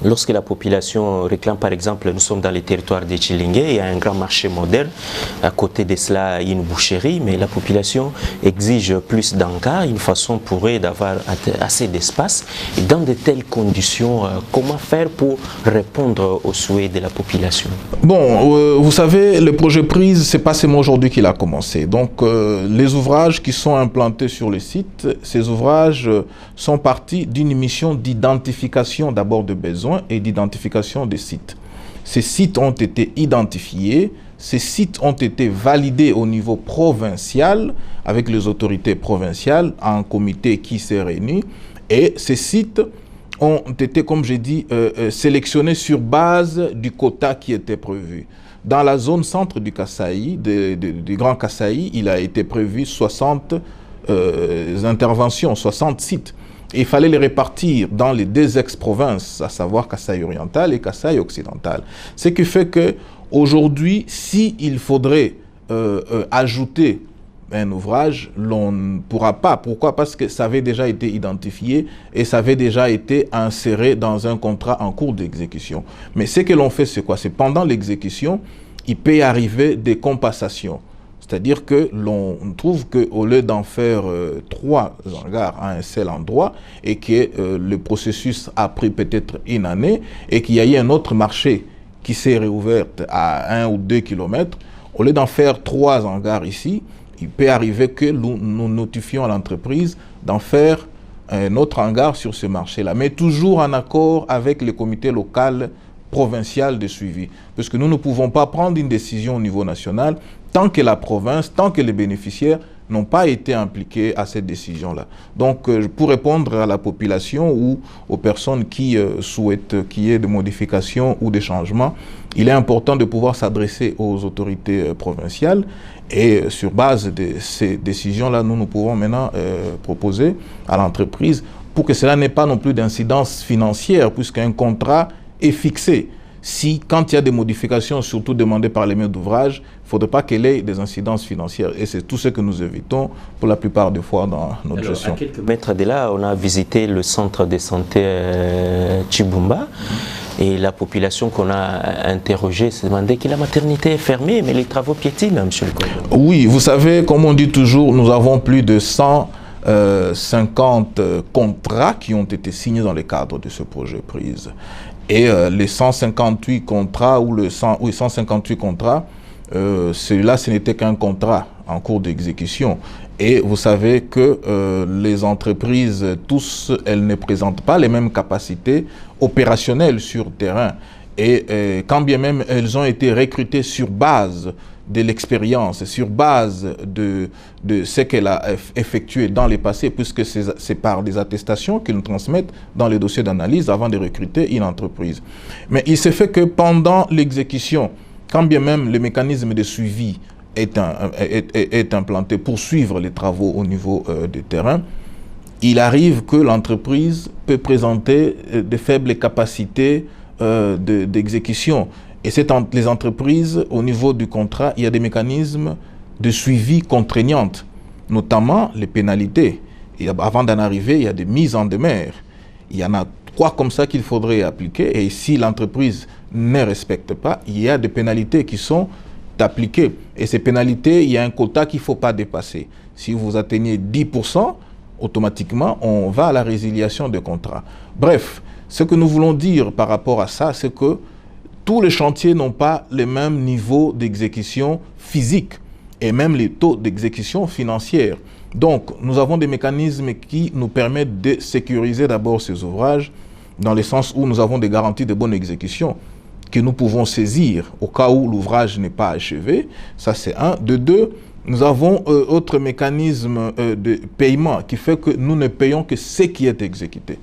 lorsque la population réclame, par exemple, nous sommes dans les territoires de Tchilingué, il y a un grand marché moderne, à côté de cela, il y a une boucherie, mais la population exige plus d'encas, une façon pour eux d'avoir assez d'espace. Et dans de telles conditions, comment faire pour répondre aux souhaits de la population?
Bon, vous savez, le projet Prise, c'est pas seulement aujourd'hui qu'il a commencé. Donc, les ouvrages qui sont implantés sur le site, ces ouvrages sont partis d'une mission d'identification d'abord de besoins et d'identification des sites. Ces sites ont été identifiés, ces sites ont été validés au niveau provincial avec les autorités provinciales, un comité qui s'est réuni, et ces sites ont été, comme j'ai dit, sélectionnés sur base du quota qui était prévu. Dans la zone centre du Kasaï, du Grand Kasaï, il a été prévu 60 interventions, 60 sites. Et il fallait les répartir dans les deux ex-provinces, à savoir Kasaï oriental et Kasaï occidental. Ce qui fait qu'aujourd'hui, s'il faudrait ajouter un ouvrage, l'on ne pourra pas. Pourquoi? Parce que ça avait déjà été identifié et ça avait déjà été inséré dans un contrat en cours d'exécution. Mais ce que l'on fait, c'est quoi? C'est pendant l'exécution, il peut y arriver des compensations. C'est-à-dire que l'on trouve qu'au lieu d'en faire 3 hangars à un seul endroit et que le processus a pris peut-être une année et qu'il y a eu un autre marché qui s'est réouvert à 1 ou 2 kilomètres, au lieu d'en faire 3 hangars ici, il peut arriver que nous notifions à l'entreprise d'en faire un autre hangar sur ce marché-là, mais toujours en accord avec le comité local provincial de suivi. Parce que nous ne pouvons pas prendre une décision au niveau national tant que la province, tant que les bénéficiaires n'ont pas été impliqués à cette décision-là. Donc, pour répondre à la population ou aux personnes qui souhaitent qu'il y ait des modifications ou des changements, il est important de pouvoir s'adresser aux autorités provinciales et sur base de ces décisions-là, nous pouvons maintenant proposer à l'entreprise pour que cela n'ait pas non plus d'incidence financière puisqu'un contrat est fixé. Si, quand il y a des modifications, surtout demandées par les maîtres d'ouvrage, il ne faudrait pas qu'elle ait des incidences financières. Et c'est tout ce que nous évitons pour la plupart des fois dans notre gestion.
À quelques mètres de là, on a visité le centre de santé Chibumba. Et la population qu'on a interrogée se demandait que la maternité est fermée, mais les travaux piétinent, M. le coordonnateur.
Oui, vous savez, comme on dit toujours, nous avons plus de 150 contrats qui ont été signés dans le cadre de ce projet prise. Et les 158 contrats ou les 158 contrats, celui-là, ce n'était qu'un contrat en cours d'exécution. Et vous savez que les entreprises, tous, elles ne présentent pas les mêmes capacités opérationnelles sur terrain. Et quand bien même elles ont été recrutées sur base de l'expérience, sur base de ce qu'elle a effectué dans le passé, puisque c'est par des attestations qu'ils nous transmettent dans les dossiers d'analyse avant de recruter une entreprise. Mais il s'est fait que pendant l'exécution, quand bien même le mécanisme de suivi est implanté pour suivre les travaux au niveau du terrain, il arrive que l'entreprise peut présenter de faibles capacités d'exécution. Et c'est entre les entreprises, au niveau du contrat, il y a des mécanismes de suivi contraignants, notamment les pénalités. Et avant d'en arriver, il y a des mises en demeure. Il y en a 3 comme ça qu'il faudrait appliquer. Et si l'entreprise ne respecte pas, il y a des pénalités qui sont appliquées. Et ces pénalités, il y a un quota qu'il ne faut pas dépasser. Si vous atteignez 10%, automatiquement, on va à la résiliation de contrat. Bref, ce que nous voulons dire par rapport à ça, c'est que tous les chantiers n'ont pas le même niveau d'exécution physique et même les taux d'exécution financière. Donc, nous avons des mécanismes qui nous permettent de sécuriser d'abord ces ouvrages dans le sens où nous avons des garanties de bonne exécution que nous pouvons saisir au cas où l'ouvrage n'est pas achevé. Ça, c'est un. De deux, nous avons autre mécanisme de paiement qui fait que nous ne payons que ce qui est exécuté.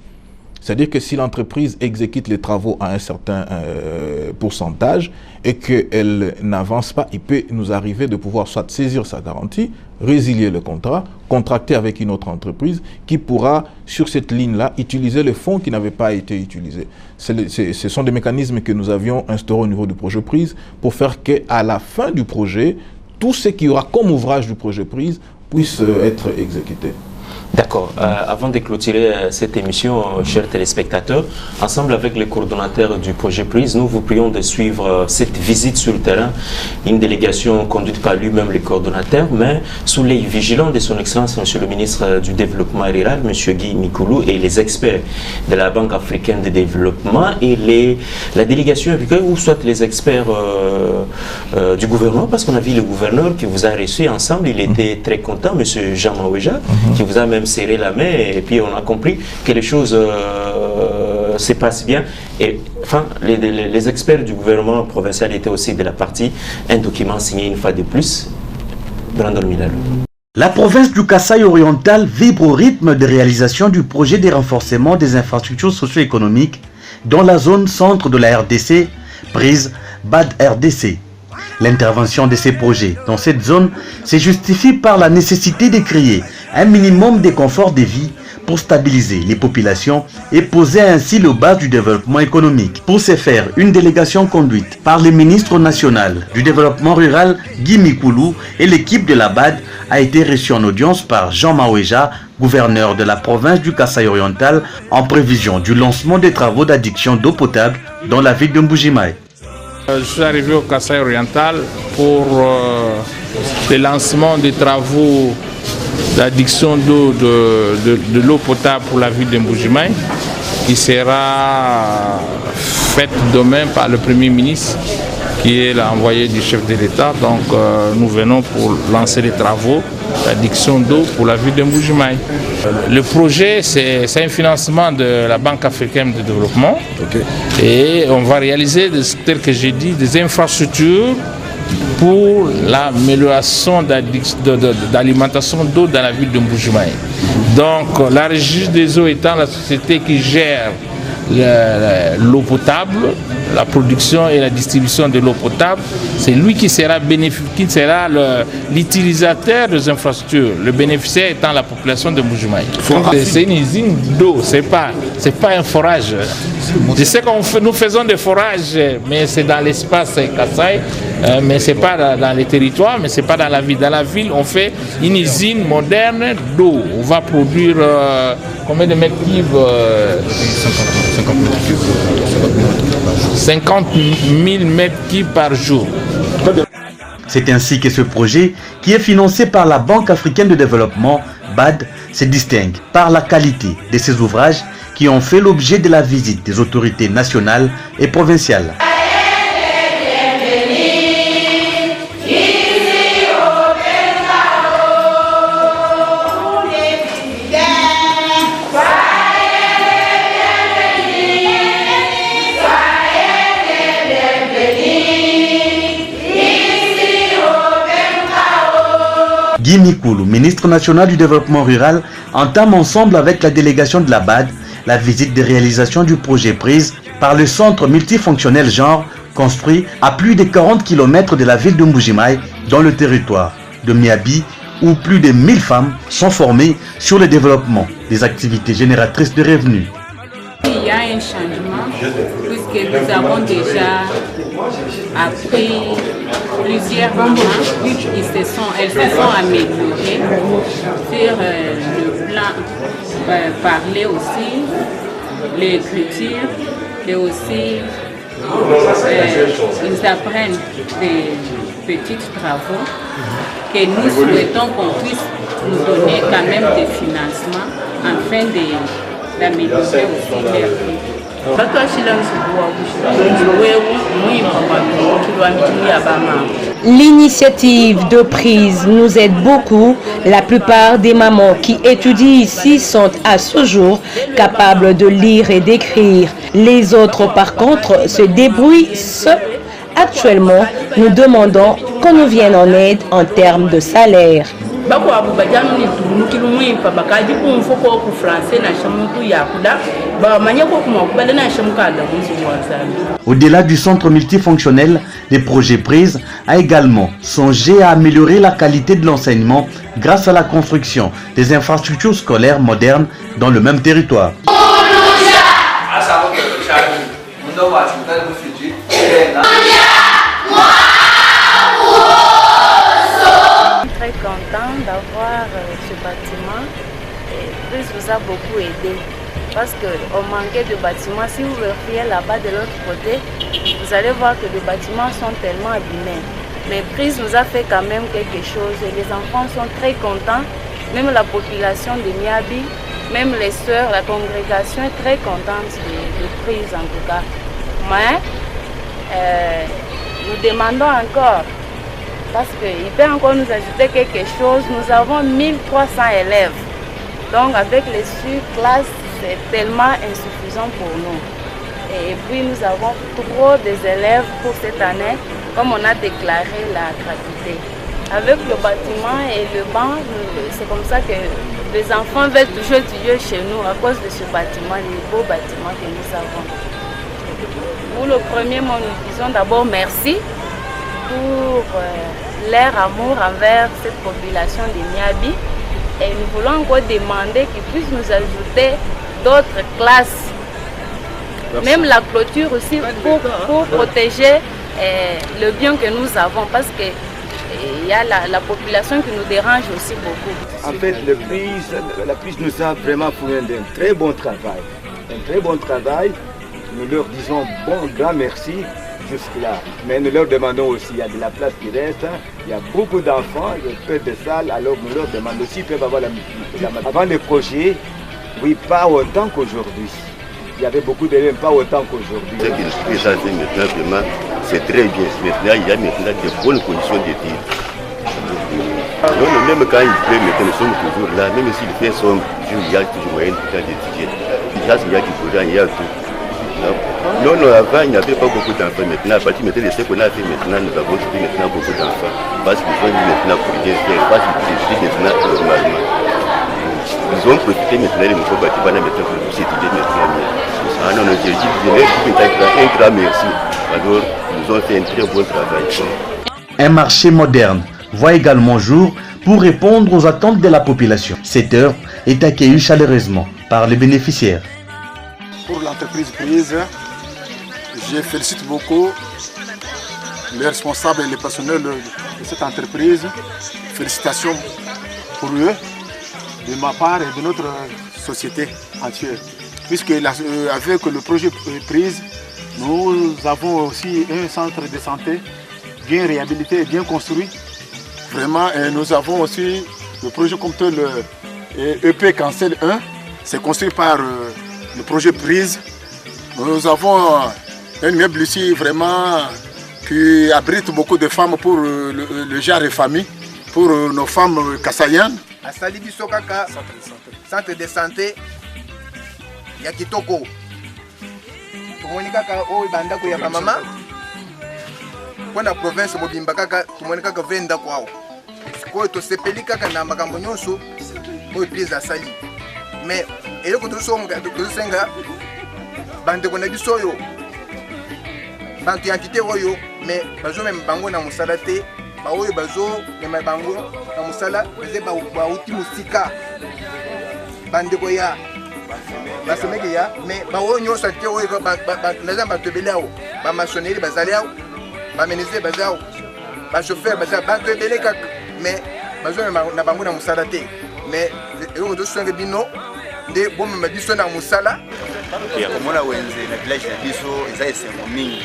C'est-à-dire que si l'entreprise exécute les travaux à un certain pourcentage et qu'elle n'avance pas, il peut nous arriver de pouvoir soit saisir sa garantie, résilier le contrat, contracter avec une autre entreprise qui pourra, sur cette ligne-là, utiliser les fonds qui n'avaient pas été utilisés. Ce sont des mécanismes que nous avions instaurés au niveau du projet prise pour faire qu'à la fin du projet, tout ce qui aura comme ouvrage du projet prise puisse être exécuté.
D'accord. Avant de clôturer cette émission, chers téléspectateurs, ensemble avec les coordonnateurs du projet prise, nous vous prions de suivre cette visite sur le terrain, une délégation conduite par lui-même, les coordonnateurs, mais sous l'œil vigilant de son Excellence, Monsieur le ministre du Développement rural, Monsieur Guy Mikoulou, et les experts de la Banque africaine de développement et la délégation africaine, ou soit les experts du gouvernement, parce qu'on a vu le gouverneur qui vous a reçu ensemble, il était très content, Monsieur Jean Maouéja, qui vous a même serré la main, et puis on a compris que les choses se passent bien. Et enfin, les experts du gouvernement provincial étaient aussi de la partie. Un document signé une fois de plus. Brandon Milalo.
La province du Kasaï oriental vibre au rythme de réalisation du projet de renforcement des infrastructures socio-économiques dans la zone centre de la RDC, prise BAD RDC. L'intervention de ces projets dans cette zone se justifie par la nécessité de créer un minimum de confort de vie pour stabiliser les populations et poser ainsi le bas du développement économique. Pour ce faire, une délégation conduite par le ministre national du développement rural Guy Mikoulou et l'équipe de la BAD a été reçue en audience par Jean Maouéja, gouverneur de la province du Kasaï oriental, en prévision du lancement des travaux d'adduction d'eau potable dans la ville de Mbujimaï.
Je suis arrivé au Kasaï oriental pour le lancement des travaux d'adduction d'eau de l'eau potable pour la ville de Mbuji-Mayi, qui sera faite demain par le Premier ministre, qui est l'envoyé du chef de l'État. Donc nous venons pour lancer les travaux d'adduction d'eau pour la ville de Mbuji-Mayi. Le projet, c'est un financement de la Banque africaine de développement. Et on va réaliser, tel que j'ai dit, des infrastructures pour l'amélioration d'alimentation d'eau dans la ville de Mbuji-Mayi. Donc la Régie des eaux étant la société qui gère l'eau potable, la production et la distribution de l'eau potable, c'est lui qui sera l'utilisateur des infrastructures, le bénéficiaire étant la population de Mbuji-Mayi. C'est une usine d'eau, c'est pas un forage. Je sais que nous faisons des forages, mais c'est dans l'espace Kasaï, mais c'est pas dans les territoires, mais c'est pas dans la ville. Dans la ville, on fait une usine moderne d'eau. On va produire combien de mètres cubes 50 000 mètres cubes par jour.
C'est ainsi que ce projet, qui est financé par la Banque africaine de développement, BAD, se distingue par la qualité de ses ouvrages qui ont fait l'objet de la visite des autorités nationales et provinciales. Guy Mikulu, ministre national du développement rural, entame ensemble avec la délégation de la BAD la visite de réalisation du projet prise par le centre multifonctionnel genre construit à plus de 40 km de la ville de Mbuji-Mayi dans le territoire de Miabi où plus de 1000 femmes sont formées sur le développement des activités génératrices de revenus.
Il y a un changement puisque nous avons déjà appris plusieurs moments. Elles se sont améliorées sur le plan parler aussi, l'écriture et aussi ils apprennent des petits travaux que nous souhaitons qu'on puisse nous donner quand même des financements afin d'améliorer aussi leur vie.
L'initiative de prise nous aide beaucoup. La plupart des mamans qui étudient ici sont à ce jour capables de lire et d'écrire. Les autres, par contre, se débrouillent seuls. Actuellement, nous demandons qu'on nous vienne en aide en termes de salaire.
Au-delà du centre multifonctionnel, les projets prises a également songé à améliorer la qualité de l'enseignement grâce à la construction des infrastructures scolaires modernes dans le même territoire.
Très content d'avoir ce bâtiment. Prise vous a beaucoup aidé parce qu'on manquait de bâtiments. Si vous vérifiez là-bas de l'autre côté, vous allez voir que les bâtiments sont tellement abîmés. Mais Prise nous a fait quand même quelque chose et les enfants sont très contents. Même la population de Miabi, même les sœurs, la congrégation est très contente de Prise en tout cas. Mais nous demandons encore, parce qu'il peut encore nous ajouter quelque chose. Nous avons 1300 élèves. Donc avec les surclasses, c'est tellement insuffisant pour nous. Et puis nous avons trop d'élèves pour cette année, comme on a déclaré la gratuité. Avec le bâtiment et le banc, c'est comme ça que les enfants veulent toujours étudier chez nous à cause de ce bâtiment, les beaux bâtiments que nous avons. Pour le premier mot, nous disons d'abord merci pour leur amour envers cette population de Miabi. Et nous voulons encore demander qu'ils puissent nous ajouter d'autres classes. Merci. Même la clôture aussi pour protéger le bien que nous avons parce qu'il y a la population qui nous dérange aussi beaucoup.
En fait, la prise nous a vraiment fourni un très bon travail. Un très bon travail. Nous leur disons grand merci. jusque-là. Mais nous leur demandons aussi, il y a de la place qui reste, il y a beaucoup d'enfants, il y a peu de salles, alors nous leur demandons s'ils peuvent avoir la Avant le projet, oui, pas autant qu'aujourd'hui. Il y avait beaucoup d'élèves, pas autant qu'aujourd'hui.
Ce qu'il fait ça maintenant, vraiment, c'est très bien. Maintenant, il y a maintenant de bonnes conditions d'études. Donc, même quand il pleut, maintenant, nous sommes toujours là. Même s'il fait sombre, il y a toujours moyen d'étudier. Déjà, il y a du courant, il y a tout. Non, avant, il n'y avait pas beaucoup d'enfants. Maintenant, à partir de ce qu'on a fait maintenant, nous avons trouvé maintenant beaucoup d'enfants. Parce qu'ils ont maintenant pour bien faire, parce qu'ils étudient maintenant normalement. Ils ont profité maintenant des nouveaux bâtiments maintenant pour s'étudier maintenant. Ah non, j'ai dit, un grand merci. Alors, nous ont fait un très bon travail.
Un marché moderne voit également jour pour répondre aux attentes de la population. Cette heure est accueillie chaleureusement par les bénéficiaires.
Pour l'entreprise prise, je félicite beaucoup les responsables et les personnels de cette entreprise. Félicitations pour eux, de ma part et de notre société entière. Puisque avec le projet prise, nous avons aussi un centre de santé bien réhabilité et bien construit. Vraiment, et nous avons aussi le projet comme tel, le EP Cancel 1, c'est construit par le projet prise. Nous avons un immeuble ici vraiment qui abrite beaucoup de femmes pour le genre de famille, pour nos femmes kassayennes.
À Salibiso Kaka, centre de santé, Yakitoko. Tumoni kaka o bandako ya mama. Kwa na province mobimba kaka tumoni kaka venda kwao. Kwa to sepeli kaka na makambo nyonso o prise asali. Mais eloko tosenga bandeko na biso yo. Bantu entité oyo mais bazo même bango na musala te. Ba oyo bazo mema bango na musala beze ba uti musika. Bandeko ya basemeki ya mais baoyo nyonso te oyo naza batobeli awo bamaçonnerie bazali awo bamenise baza awo bachauffeur baza bato ebele kaka mais bazomema na bango na mosala te mais eloko tosunge bino nde bomema biso na mosala
komona wenze na village na biso eza esengo mingi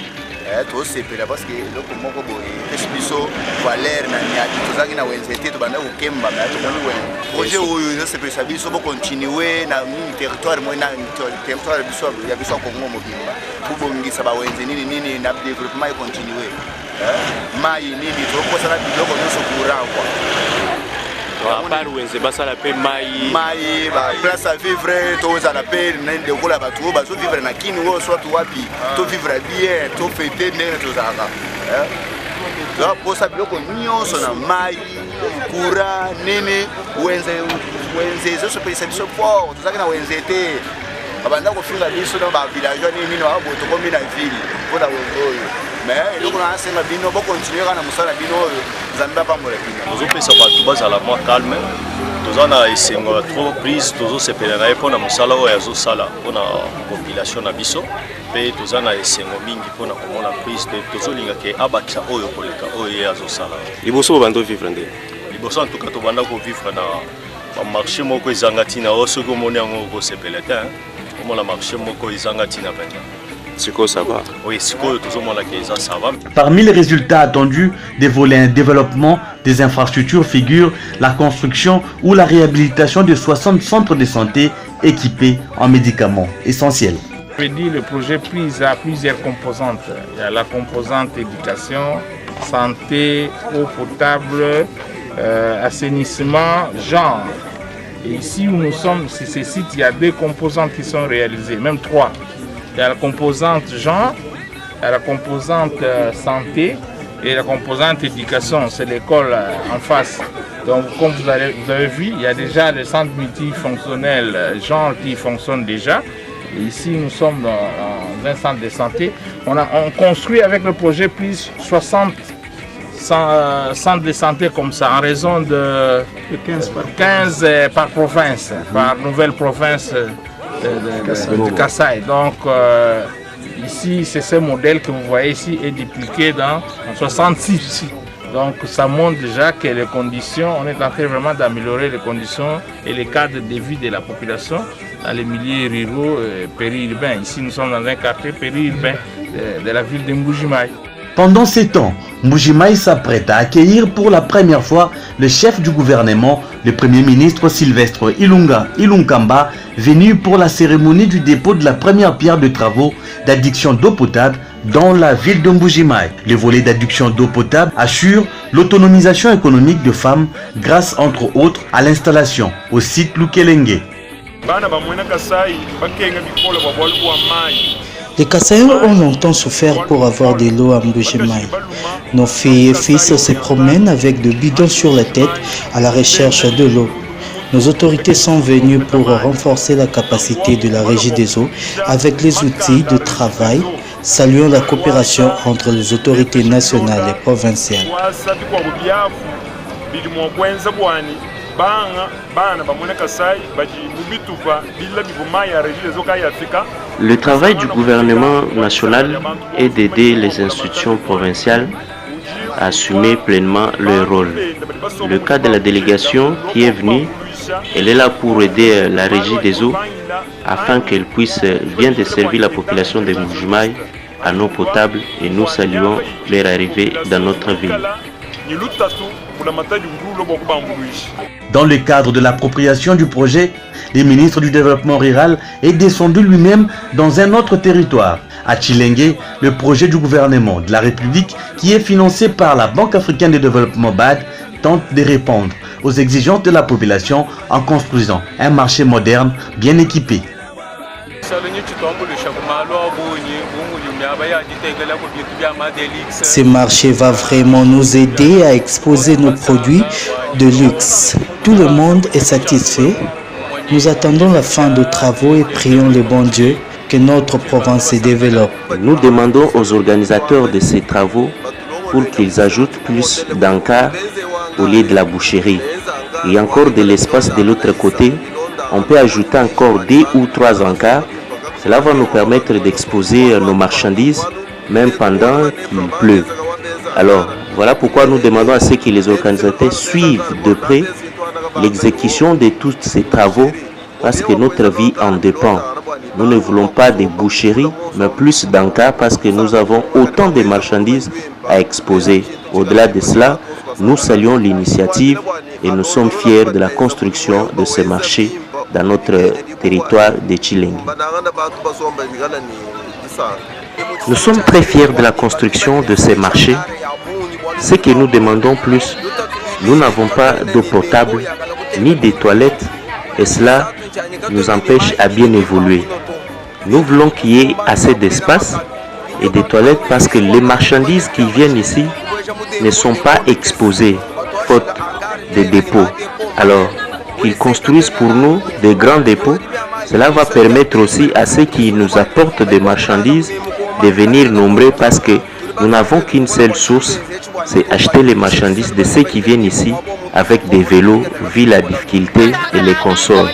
tosepela parce que eloko moko boye epesi biso valeur na nyaki tozalaki na wenze te tobanda kokemba me tomoni wenze projet oyo ezosepelisa biso bokontinue na territoire moi na territoire ya biso ya kongo mobimba bobongisa bawenze nini na développement ekontinue mai nini tokosala biloko nyonso courant kwa
à part wenze basala pe mai
ba place à vivre tozala pe nende kola bato bazo vivre na kini wo soit wapi to vivre bien to fêter nene tozaka za posa biloko nyonso na mai kura nene wenze zo se pesa biso fort tozaka na wenze te abanda ko finga biso na ba village nini no abo to komi na ville ko na wenze oyo mais eloko na asenga bino bo continuer na musala bino oyo zamba pambola bino
tozopesa bato bazala mwa calme toza na esengo trop prise tozosepela na ye mpona mosala oyo azosala mpona population na biso mpe toza na esengo mingi mpona komona prise te tozolingaka abakisa oyo koleka oyo ye azosala
liboso bobanda ovivre nde
liboso en tout cas tobanda kovivre na bamarché moko ezanga ntina oyo soki omoni yango okosepela te omona marché moko ezanga ntina mpenza.
Ça va.
Oui, ça va.
Parmi les résultats attendus des volets développement des infrastructures figurent la construction ou la réhabilitation de 60 centres de santé équipés en médicaments essentiels.
Je dis le projet prise à plusieurs composantes. Il y a la composante éducation, santé, eau potable, assainissement, genre. Et ici où nous sommes, sur ces sites, il y a 2 composantes qui sont réalisées, même 3. Il y a la composante genre, il y a la composante santé et la composante éducation, c'est l'école en face. Donc comme vous avez vu, il y a déjà le centre multifonctionnel genre qui fonctionne déjà. Et ici nous sommes dans un centre de santé. On construit avec le projet plus 60 centres de santé comme ça en raison de 15 par province, par nouvelle province. De Kassai. Donc ici c'est ce modèle que vous voyez ici est dupliqué dans 66. Donc ça montre déjà que les conditions, on est en train vraiment d'améliorer les conditions et les cadres de vie de la population dans les milieux ruraux et périurbains. Ici nous sommes dans un quartier périurbain de la ville de Mbuji-Mayi.
Pendant ces temps, Mbuji-Mayi s'apprête à accueillir pour la première fois le chef du gouvernement, le Premier ministre Sylvestre Ilunkamba, venu pour la cérémonie du dépôt de la première pierre de travaux d'adduction d'eau potable dans la ville de Mbuji-Mayi. Le volet d'adduction d'eau potable assure l'autonomisation économique de femmes grâce entre autres à l'installation au site Lukelenge.
Les Kassaïens ont longtemps souffert pour avoir de l'eau à Mbuji-Mayi. Nos filles et fils se promènent avec des bidons sur la tête à la recherche de l'eau. Nos autorités sont venues pour renforcer la capacité de la Régie des eaux avec les outils de travail. Saluons la coopération entre les autorités nationales et provinciales.
Le travail du gouvernement national est d'aider les institutions provinciales à assumer pleinement leur rôle. Le cas de la délégation qui est venue, elle est là pour aider la Régie des eaux afin qu'elle puisse bien desservir la population de Mbuji-Mayi en eau potable et nous saluons leur arrivée dans notre ville.
Dans le cadre de l'appropriation du projet, le ministre du Développement rural est descendu lui-même dans un autre territoire. À Tshilenge, le projet du gouvernement de la République, qui est financé par la Banque africaine de développement BAD, tente de répondre aux exigences de la population en construisant un marché moderne bien équipé.
Ce marché va vraiment nous aider à exposer nos produits de luxe. Tout le monde est satisfait. Nous attendons la fin des travaux et prions le bon Dieu que notre province se développe.
Nous demandons aux organisateurs de ces travaux pour qu'ils ajoutent plus d'encart au lieu de la boucherie. Et encore de l'espace de l'autre côté, on peut ajouter encore 2 ou 3 encarts. Cela va nous permettre d'exposer nos marchandises même pendant qu'il pleut. Alors, voilà pourquoi nous demandons à ce que les organisateurs suivent de près l'exécution de tous ces travaux parce que notre vie en dépend. Nous ne voulons pas des boucheries, mais plus d'encarts parce que nous avons autant de marchandises à exposer. Au-delà de cela, nous saluons l'initiative et nous sommes fiers de la construction de ce marché dans notre territoire de Tshilenge. Nous sommes très fiers de la construction de ces marchés. Ce que nous demandons plus, nous n'avons pas d'eau potable ni des toilettes et cela nous empêche à bien évoluer. Nous voulons qu'il y ait assez d'espace et des toilettes parce que les marchandises qui viennent ici ne sont pas exposées faute de dépôts. Alors qu'ils construisent pour nous des grands dépôts, cela va permettre aussi à ceux qui nous apportent des marchandises de venir nombreux parce que nous n'avons qu'une seule source, c'est acheter les marchandises de ceux qui viennent ici avec des vélos, vu la difficulté et les consoles.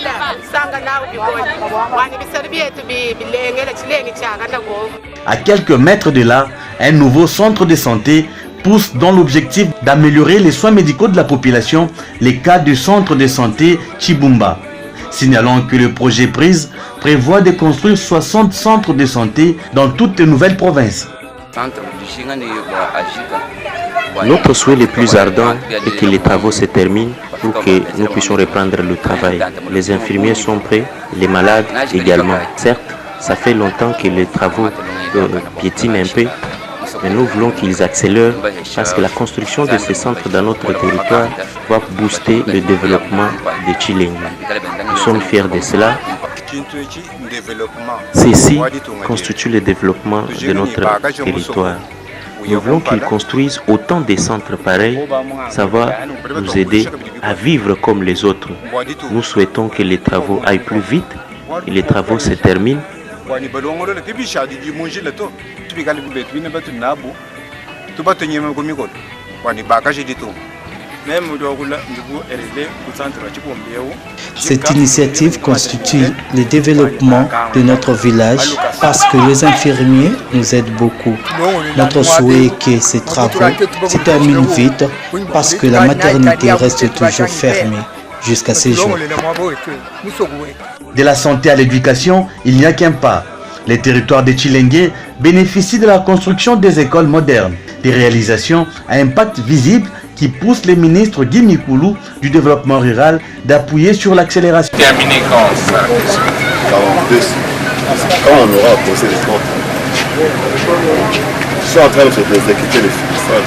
À quelques mètres de là, un nouveau centre de santé pousse dans l'objectif d'améliorer les soins médicaux de la population, les cas du centre de santé Chibumba. Signalons que le projet PRISE prévoit de construire 60 centres de santé dans toutes les nouvelles provinces.
Notre souhait le plus ardent est que les travaux se terminent pour que nous puissions reprendre le travail. Les infirmiers sont prêts, les malades également. Certes, ça fait longtemps que les travaux piétinent un peu, mais nous voulons qu'ils accélèrent parce que la construction de ces centres dans notre territoire va booster le développement de Tshilenge. Nous sommes fiers de cela. Ceci constitue le développement de notre territoire. Nous voulons qu'ils construisent autant de centres pareils. Ça va nous aider à vivre comme les autres. Nous souhaitons que les travaux aillent plus vite et les travaux se terminent.
Cette initiative constitue le développement de notre village parce que les infirmiers nous aident beaucoup. Notre souhait est que ces travaux se terminent vite parce que la maternité reste toujours fermée jusqu'à ces jours.
De la santé à l'éducation, il n'y a qu'un pas. Les territoires de Chilenge bénéficient de la construction des écoles modernes, des réalisations à impact visible qui poussent les ministres Guy Mikulu du développement rural d'appuyer sur l'accélération.
Terminé quand ça?
Quand on aura posé les comptes, ils sont en train d'exécuter les financements.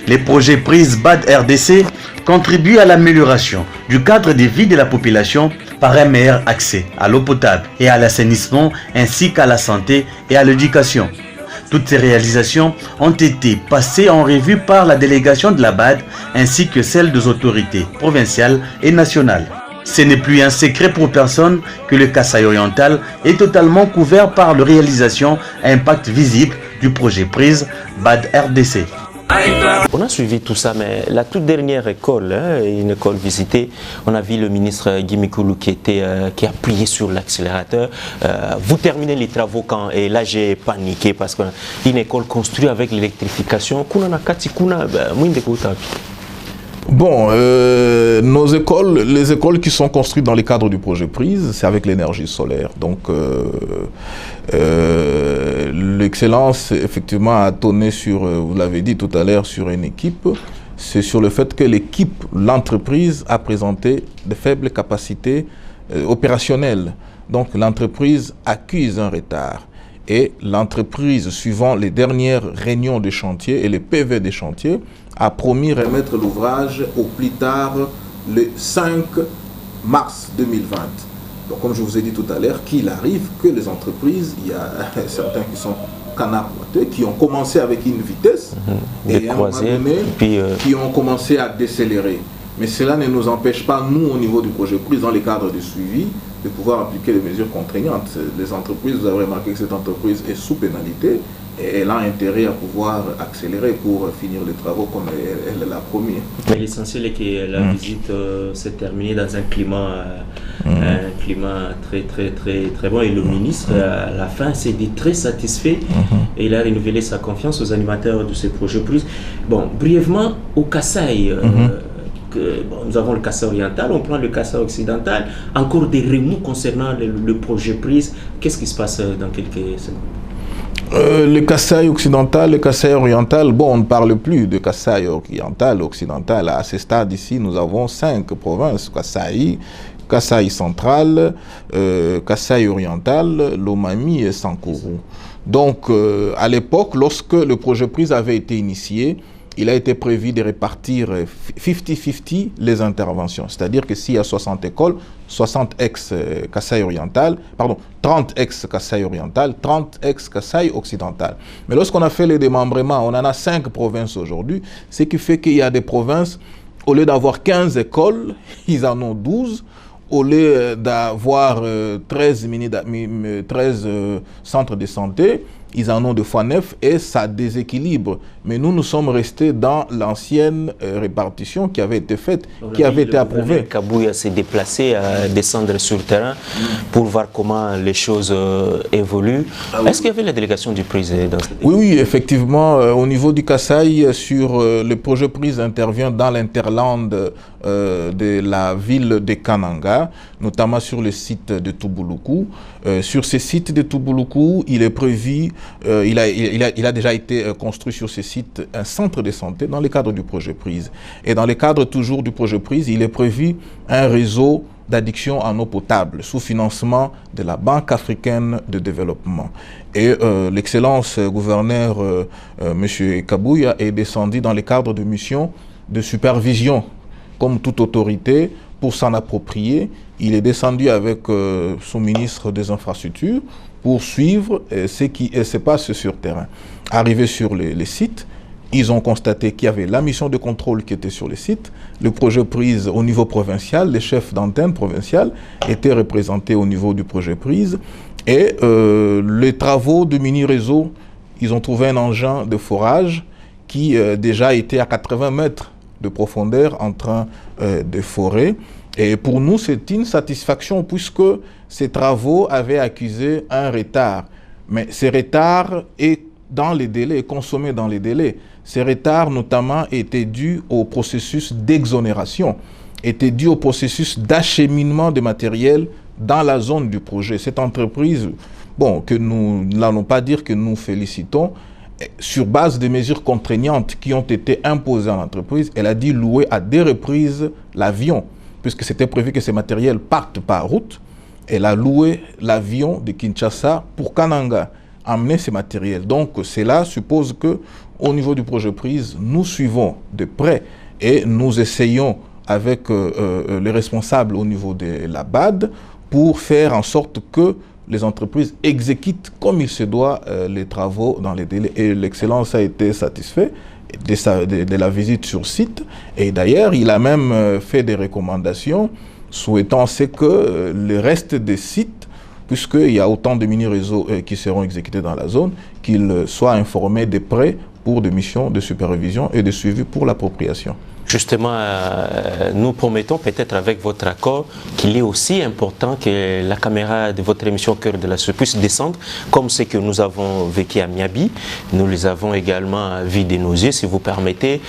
Les projets PRISE BAD RDC contribuent à l'amélioration du cadre de vie de la population par un meilleur accès à l'eau potable et à l'assainissement ainsi qu'à la santé et à l'éducation. Toutes ces réalisations ont été passées en revue par la délégation de la BAD ainsi que celle des autorités provinciales et nationales. Ce n'est plus un secret pour personne que le Kasaï oriental est totalement couvert par la réalisation à impact visible du projet PRISE BAD RDC.
On a suivi tout ça, mais la toute dernière école, une école visitée, on a vu le ministre Guy Mikulu qui appuyait sur l'accélérateur. Vous terminez les travaux quand? Et là j'ai paniqué parce qu'une école construite avec l'électrification,
bon, nos écoles, les écoles qui sont construites dans le cadre du projet PRISE, c'est avec l'énergie solaire. Donc, l'excellence, effectivement, a tonné sur, vous l'avez dit tout à l'heure, sur une équipe. C'est sur le fait que l'équipe, l'entreprise, a présenté de faibles capacités opérationnelles. Donc, l'entreprise accuse un retard. Et l'entreprise, suivant les dernières réunions de chantier et les PV des chantiers, a promis remettre l'ouvrage au plus tard le 5 mars 2020. Donc, comme je vous ai dit tout à l'heure, qu'il arrive que les entreprises, il y a certains qui sont canards, qui ont commencé avec une vitesse et à un moment donné, qui ont commencé à décélérer. Mais cela ne nous empêche pas, nous, au niveau du projet PRISE, dans les cadres de suivi, de pouvoir appliquer les mesures contraignantes. Les entreprises, vous avez remarqué que cette entreprise est sous pénalité et elle a intérêt à pouvoir accélérer pour finir les travaux comme elle l'a promis.
Mais l'essentiel est que la visite s'est terminée dans un climat très bon. Et le ministre, à la fin, s'est dit très satisfait et il a renouvelé sa confiance aux animateurs de ce projet PRISE. Bon, brièvement, au Kasaï, nous avons le Kasaï oriental, on prend le Kasaï occidental, encore des remous concernant le projet PRISE. Qu'est-ce qui se passe dans quelques secondes?
Le Kasaï occidental, le Kasaï oriental, bon, on ne parle plus de Kasaï oriental, occidental. À ce stade ici, nous avons 5 provinces, Kasaï central, Kasaï oriental, Lomami et Sankourou. Donc, à l'époque, lorsque le projet PRISE avait été initié, il a été prévu de répartir 50-50 les interventions. C'est-à-dire que s'il y a 60 écoles, 60 ex-Kasaï oriental, pardon, 30 ex-Kasaï oriental, 30 ex-Kasaï occidental. Mais lorsqu'on a fait les démembrements, on en a 5 provinces aujourd'hui, ce qui fait qu'il y a des provinces, au lieu d'avoir 15 écoles, ils en ont 12. Au lieu d'avoir 13 centres de santé, ils en ont 2 fois 9 et ça déséquilibre. Mais nous sommes restés dans l'ancienne répartition qui avait été faite, qui avait été approuvée.
Kabouya s'est déplacé à descendre sur le terrain pour voir comment les choses évoluent. Est-ce qu'il y avait la délégation du PRISE dans cette équipe?
Oui, effectivement, au niveau du Kasaï, sur le projet PRISE intervient dans l'interland de la ville de Kananga, notamment sur le site de Tubuluku. Sur ce site de Tubuluku, il est prévu, il a déjà été construit sur ce site un centre de santé dans le cadre du projet PRISE. Et dans le cadre toujours du projet PRISE, il est prévu un réseau d'addiction en eau potable sous financement de la Banque africaine de développement. Et l'excellence gouverneur M. Kabouya est descendu dans le cadre de missions de supervision comme toute autorité pour s'en approprier. Il est descendu avec son ministre des infrastructures pour suivre ce qui se passe sur terrain. Arrivé sur les sites, ils ont constaté qu'il y avait la mission de contrôle qui était sur les sites, le projet PRISE au niveau provincial, les chefs d'antenne provinciale étaient représentés au niveau du projet PRISE et les travaux de mini-réseau, ils ont trouvé un engin de forage qui déjà était à 80 mètres de profondeur en train de forer. Et pour nous, c'est une satisfaction puisque ces travaux avaient accusé un retard. Mais ces retards est dans les délais, consommés dans les délais. Ces retards notamment étaient dus au processus d'exonération, étaient dus au processus d'acheminement de matériel dans la zone du projet. Cette entreprise, bon, que nous n'allons pas dire que nous félicitons, sur base des mesures contraignantes qui ont été imposées à l'entreprise, elle a dit louer à 2 reprises l'avion, puisque c'était prévu que ces matériels partent par route. Elle a loué l'avion de Kinshasa pour Kananga, amener ces matériels. Donc cela suppose que au niveau du projet prise, nous suivons de près et nous essayons avec les responsables au niveau de la BAD pour faire en sorte que les entreprises exécutent comme il se doit les travaux dans les délais. Et l'Excellence a été satisfait de la visite sur site. Et d'ailleurs, il a même fait des recommandations souhaitant que le reste des sites, puisqu'il y a autant de mini-réseaux qui seront exécutés dans la zone, qu'ils soient informés de près pour des missions de supervision et de suivi pour l'appropriation.
Justement, nous promettons peut-être avec votre accord qu'il est aussi important que la caméra de votre émission Cœur de la Société puisse descendre, comme ce que nous avons vécu à Miabi. Nous les avons également vus de nos yeux, si vous permettez,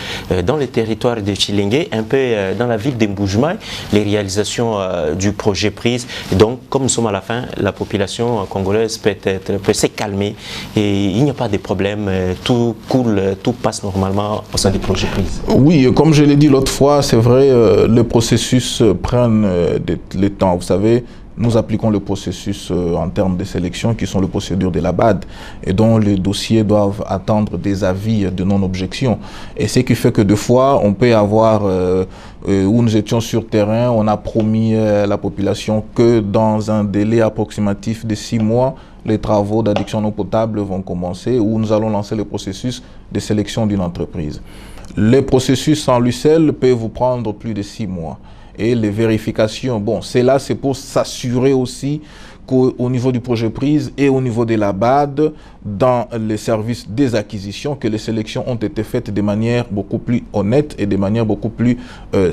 dans les territoires de Chilenge, un peu dans la ville de Mbuji-Mayi, les réalisations du projet prise. Et donc, comme nous sommes à la fin, la population congolaise peut se calmer et il n'y a pas de problème, tout coule, tout passe normalement au sein du projet prise.
Oui, comme je l'ai dit l'autre fois, c'est vrai, les processus prennent le temps. Vous savez, nous appliquons le processus en termes de sélection qui sont les procédures de la BAD et dont les dossiers doivent attendre des avis de non-objection. Et ce qui fait que des fois, on peut avoir, où nous étions sur terrain, on a promis à la population que dans un délai approximatif de 6 mois, les travaux d'adduction en eau potable vont commencer, où nous allons lancer le processus de sélection d'une entreprise. Les processus en lui seul peuvent vous prendre plus de 6 mois. Et les vérifications, bon, c'est là, c'est pour s'assurer aussi qu'au niveau du projet prise et au niveau de la BAD, dans les services des acquisitions, que les sélections ont été faites de manière beaucoup plus honnête et de manière beaucoup plus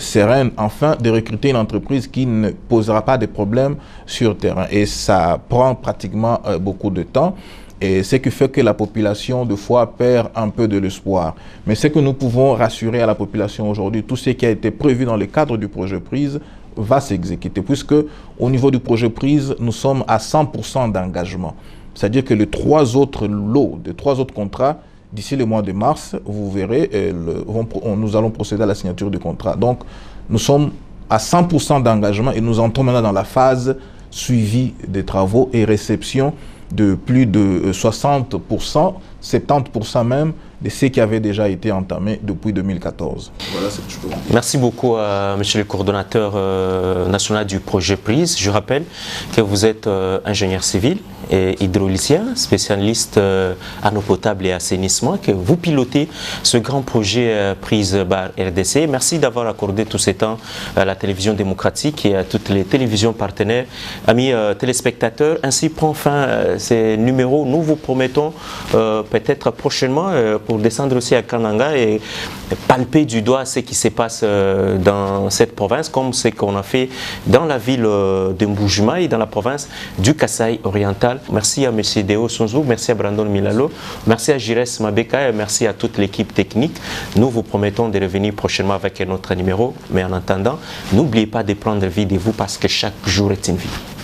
sereine, afin de recruter une entreprise qui ne posera pas de problèmes sur terrain. Et ça prend pratiquement beaucoup de temps. Et ce qui fait que la population, de fois, perd un peu de l'espoir. Mais ce que nous pouvons rassurer à la population aujourd'hui, tout ce qui a été prévu dans le cadre du projet prise va s'exécuter, puisque au niveau du projet prise, nous sommes à 100% d'engagement. C'est-à-dire que les 3 autres lots, les 3 autres contrats, d'ici le mois de mars, vous verrez, nous allons procéder à la signature du contrat. Donc, nous sommes à 100% d'engagement et nous entrons maintenant dans la phase suivi des travaux et réception de plus de 60%, 70% même, de ce qui avait déjà été entamé depuis 2014. Voilà ce que je peux dire.
Merci beaucoup à monsieur le coordonnateur national du projet prise. Je rappelle que vous êtes ingénieur civil et hydraulicien, spécialiste en eau potable et assainissement, que vous pilotez ce grand projet prise par RDC. Merci d'avoir accordé tout ce temps à la télévision démocratique et à toutes les télévisions partenaires. Amis téléspectateurs, ainsi prend fin ces numéros. Nous vous promettons peut-être prochainement pour descendre aussi à Kananga et palper du doigt ce qui se passe dans cette province, comme ce qu'on a fait dans la ville de Mbuji-Mayi, dans la province du Kasaï oriental. Merci à M. Deo Sonzou, merci à Brandon Milalo, merci à Jires Mabeka et merci à toute l'équipe technique. Nous vous promettons de revenir prochainement avec un autre numéro, mais en attendant, n'oubliez pas de prendre vie de vous parce que chaque jour est une vie.